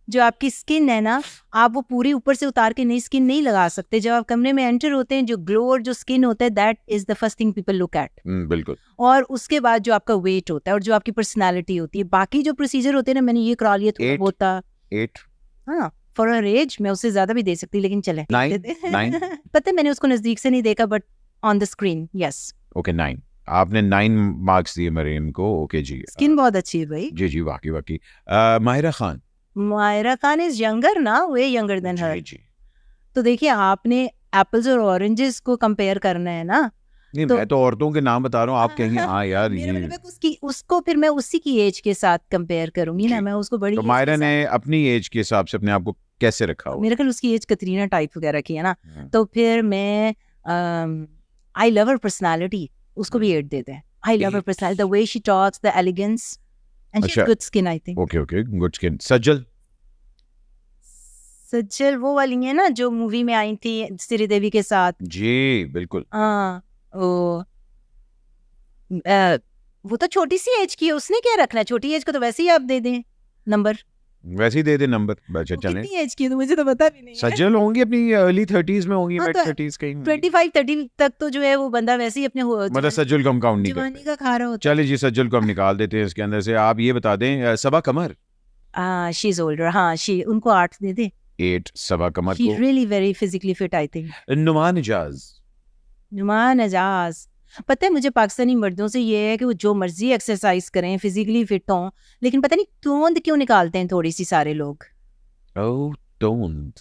Speaker 2: जो आपकी स्किन है ना, आप वो पूरी ऊपर से उतार के नई स्किन नहीं लगा सकते। जब आप कमरे में एंटर होते हैं, जो ग्लो और जो स्किन होता है, that is the first thing people look at.
Speaker 1: बिल्कुल।
Speaker 2: और उसके बाद जो आपका वेट होता है और जो आपकी पर्सनालिटी होती है, बाकी जो प्रोसीजर होते हैं ना, मैंने ये करा लिया तो होता
Speaker 1: 8
Speaker 2: हाँ फॉर हर एज मैं उससे ज्यादा भी दे सकती, लेकिन चले
Speaker 1: 9
Speaker 2: पता है मैंने उसको नजदीक से नहीं देखा, but on the screen yes.
Speaker 1: Okay 9 आपने 9 मार्क्स दिए मरीम को। ओके जी,
Speaker 2: स्किन बहुत अच्छी है भाई।
Speaker 1: जी जी, वाकई माहिरा खान।
Speaker 2: मायरा खान इज यंगर ना, वे यंगर देन हर। तो देखिए आपने एप्पल्स और ऑरेंजेस को कंपेयर करना है ना।
Speaker 1: नहीं मैं तो औरतों के नाम बता रहा हूँ, आप कहेंगे हाँ यार ये
Speaker 2: उसको फिर मैं उसी की एज के साथ कंपेयर करूंगी ना, मैं उसको बड़ी।
Speaker 1: तो मायरा ने अपनी एज के हिसाब से अपने आप को कैसे रखा हो?
Speaker 2: मेरे ख्याल उसकी एज कतरीना टाइप वगैरह की है ना, तो फिर मैं आई लव हर पर्सनालिटी, उसको भी 8 देते हैं। I love her personality, the way she talks, the elegance and she has good skin I think.
Speaker 1: Okay good skin. Sajal
Speaker 2: वो वाली है ना जो मूवी में आई थी श्रीदेवी के साथ।
Speaker 1: जी बिल्कुल।
Speaker 2: हाँ वो तो छोटी सी एज की है, उसने क्या रखना है, छोटी एज को तो वैसे ही आप दे दें नंबर,
Speaker 1: वैसे ही दे दे नंबर। अच्छा चलें।
Speaker 2: कितनी एज की है तो मुझे तो पता भी नहीं है।
Speaker 1: सज्जल होंगी अपनी अर्ली 30s में होंगी, मिड
Speaker 2: तो
Speaker 1: 30s कहीं
Speaker 2: 25-30 तक तो जो है वो बंदा वैसे ही अपने
Speaker 1: मतलब सज्जल को हम काउंट नहीं
Speaker 2: जवानी
Speaker 1: करते।
Speaker 2: का खा रहा होता।
Speaker 1: चले जी, सज्जल को हम निकाल देते हैं इसके अंदर से। आप ये बता दें Saba Qamar.
Speaker 2: She is older, हाँ उनको 8 दे दे।
Speaker 1: 8 सबा कमर
Speaker 2: शी
Speaker 1: को।
Speaker 2: Really very physically fit I think.
Speaker 1: Noman Ijaz.
Speaker 2: Noman Ejaz, पता है मुझे पाकिस्तानी मर्दों से ये है कि वो जो मर्जी एक्सरसाइज करें, फिजिकली फिट हों, लेकिन पता नहीं तोंद क्यों निकालते हैं थोड़ी सी सारे लोग।
Speaker 1: ओह तोंद,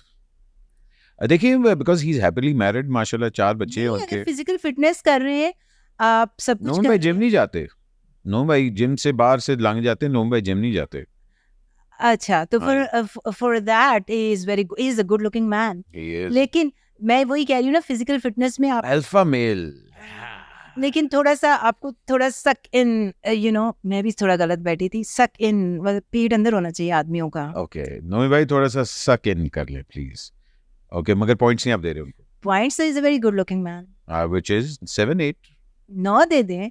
Speaker 1: देखिए because he is happily married माशाल्लाह, 4 बच्चे हैं उनके।
Speaker 2: फिजिकल फिटनेस कर रहे हैं आप, सब कुछ
Speaker 1: नोम भाई जिम नहीं जाते, नोम भाई जिम से बाहर से लंघ जाते, नोम भाई जिम नहीं जाते।
Speaker 2: अच्छा तो for that is a good looking man. लेकिन मैं वही कह रही हूँ ना, फिजिकल फिटनेस में आप
Speaker 1: अल्फा मेल,
Speaker 2: लेकिन थोड़ा सा आपको थोड़ा सक इन, यू नो मैं भी थोड़ा गलत बैठी थी, सक इन मतलब पेट अंदर होना चाहिए आदमियों का।
Speaker 1: ओके नोमी भाई थोड़ा सा सक इन कर ले प्लीज। ओके मगर पॉइंट्स नहीं आप दे रहे उनको।
Speaker 2: Points is a very good looking man,
Speaker 1: which is 7-8।
Speaker 2: 9 दे दें।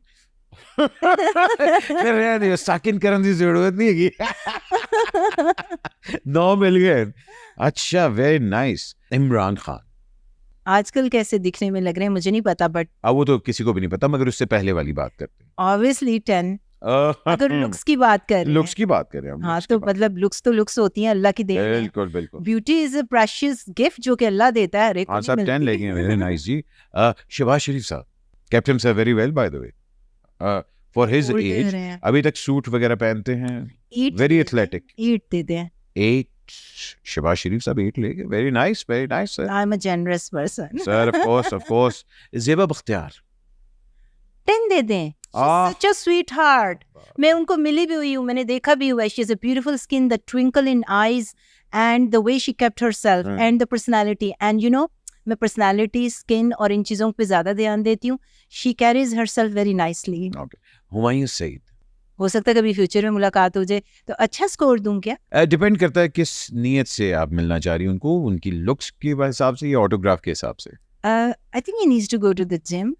Speaker 1: फिर सक इन करने की जरूरत नहीं है। 9 मिल गए। अच्छा वेरी नाइस। इमरान खान
Speaker 2: आजकल कैसे दिखने में लग रहे हैं मुझे नहीं पता, बट
Speaker 1: अब वो तो किसी को भी नहीं पता, मगर उससे पहले वाली बात करते हैं।
Speaker 2: ऑब्वियसली 10। अगर लुक्स की बात कर रहे हैं,
Speaker 1: लुक्स की बात कर रहे हैं हम।
Speaker 2: हाँ तो मतलब लुक्स तो लुक्स होती हैं, अल्लाह की देन है।
Speaker 1: बिल्कुल बिल्कुल।
Speaker 2: Beauty is a precious gift जो कि अल्लाह देता है हर एक को।
Speaker 1: हाँ सब 10 ले गए, वेरी नाइस जी। शहबाज शरीफ साहब captain sir very well by the way, for his age अभी तक सूट वगैरह पहनते हैं, वेरी एथलेटिक।
Speaker 2: 8 दे दें।
Speaker 1: 8 शहबाज शरीफ साहब 8 ले गए, very nice sir.
Speaker 2: I am a generous person
Speaker 1: sir of course. Zeba Bakhtiyar
Speaker 2: 10 दे दें। Such a sweetheart. मैं उनको मिली भी हुई हूँ, मैंने देखा भी हुआ है। She has a beautiful skin, the twinkle in eyes, and the way she kept herself, and the personality. And you know, मैं personality, skin और इन चीज़ों पे ज़्यादा ध्यान देती हूँ. She carries herself very nicely.
Speaker 1: Okay. Humayun Saeed,
Speaker 2: हो सकता है कभी फ्यूचर में मुलाकात हो जाए तो अच्छा स्कोर दूं क्या?
Speaker 1: डिपेंड करता है किस नीयत से आप मिलना चाह रही हैं उनको, उनकी लुक्स के हिसाब से या ऑटोग्राफ के हिसाब से।
Speaker 2: I think he needs to go to the gym.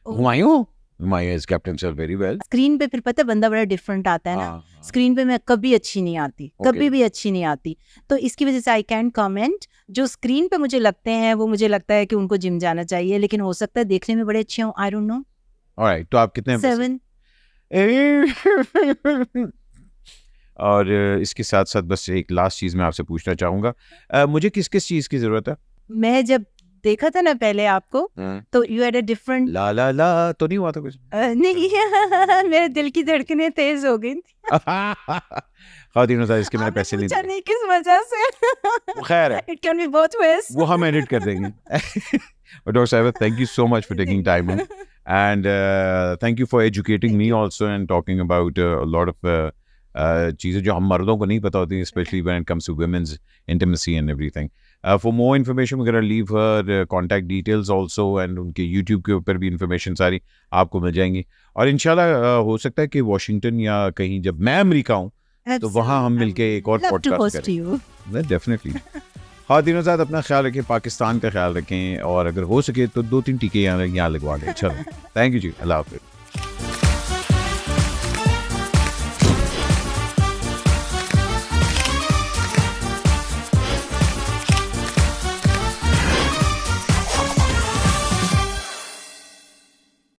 Speaker 1: Humayun is captain sir very well.
Speaker 2: Screen पे फिर पता है बंदा बड़ा डिफरेंट आता है ना। स्क्रीन पे मैं कभी अच्छी नहीं आती, कभी भी अच्छी नहीं आती, तो इसकी वजह से आई कैन कमेंट। जो स्क्रीन पे मुझे लगते हैं वो मुझे लगता है कि उनको जिम जाना चाहिए, लेकिन हो सकता है देखने में बड़े अच्छे हों, आई डोंट नो।
Speaker 1: ऑलराइट, तो आप कितने?
Speaker 2: 7।
Speaker 1: और इसके साथ साथ बस एक लास्ट चीज मैं आपसे पूछना चाहूंगा, मुझे किस किस चीज की जरूरत है?
Speaker 2: मैं जब देखा था ना पहले आपको, तो यू हैड अ डिफरेंट
Speaker 1: ला तो नहीं हुआ था कुछ?
Speaker 2: नहीं मेरे दिल की धड़कनें तेज हो गई थी।
Speaker 1: खातिन साहब इसके मैंने पैसे नहीं
Speaker 2: किस वजह से।
Speaker 1: खैर है,
Speaker 2: it can be both ways,
Speaker 1: वो हम एडिट कर देंगे। डॉक्टर साहिबा, thank you so much for taking time in, and thank you for educating me also and talking about a lot of चीज़ें जो हम मर्दों को नहीं पता होती, especially when it comes to women's intimacy and everything. For more information we're going to leave her contact details also, and उनके YouTube के ऊपर भी information सारी आपको मिल जाएंगी, और इंशाल्लाह हो सकता है कि वॉशिंगटन या कहीं जब मैं अमेरिका हूँ तो वहाँ हम मिलके एक और पॉडकास्ट करें। डेफिनेटली। खातिन साथ अपना ख्याल रखें, पाकिस्तान का ख्याल रखें, और अगर हो सके तो 2-3 टीके यहाँ लगवा लें। चलो, थैंक यू जी, अल्लाह हाफिज़।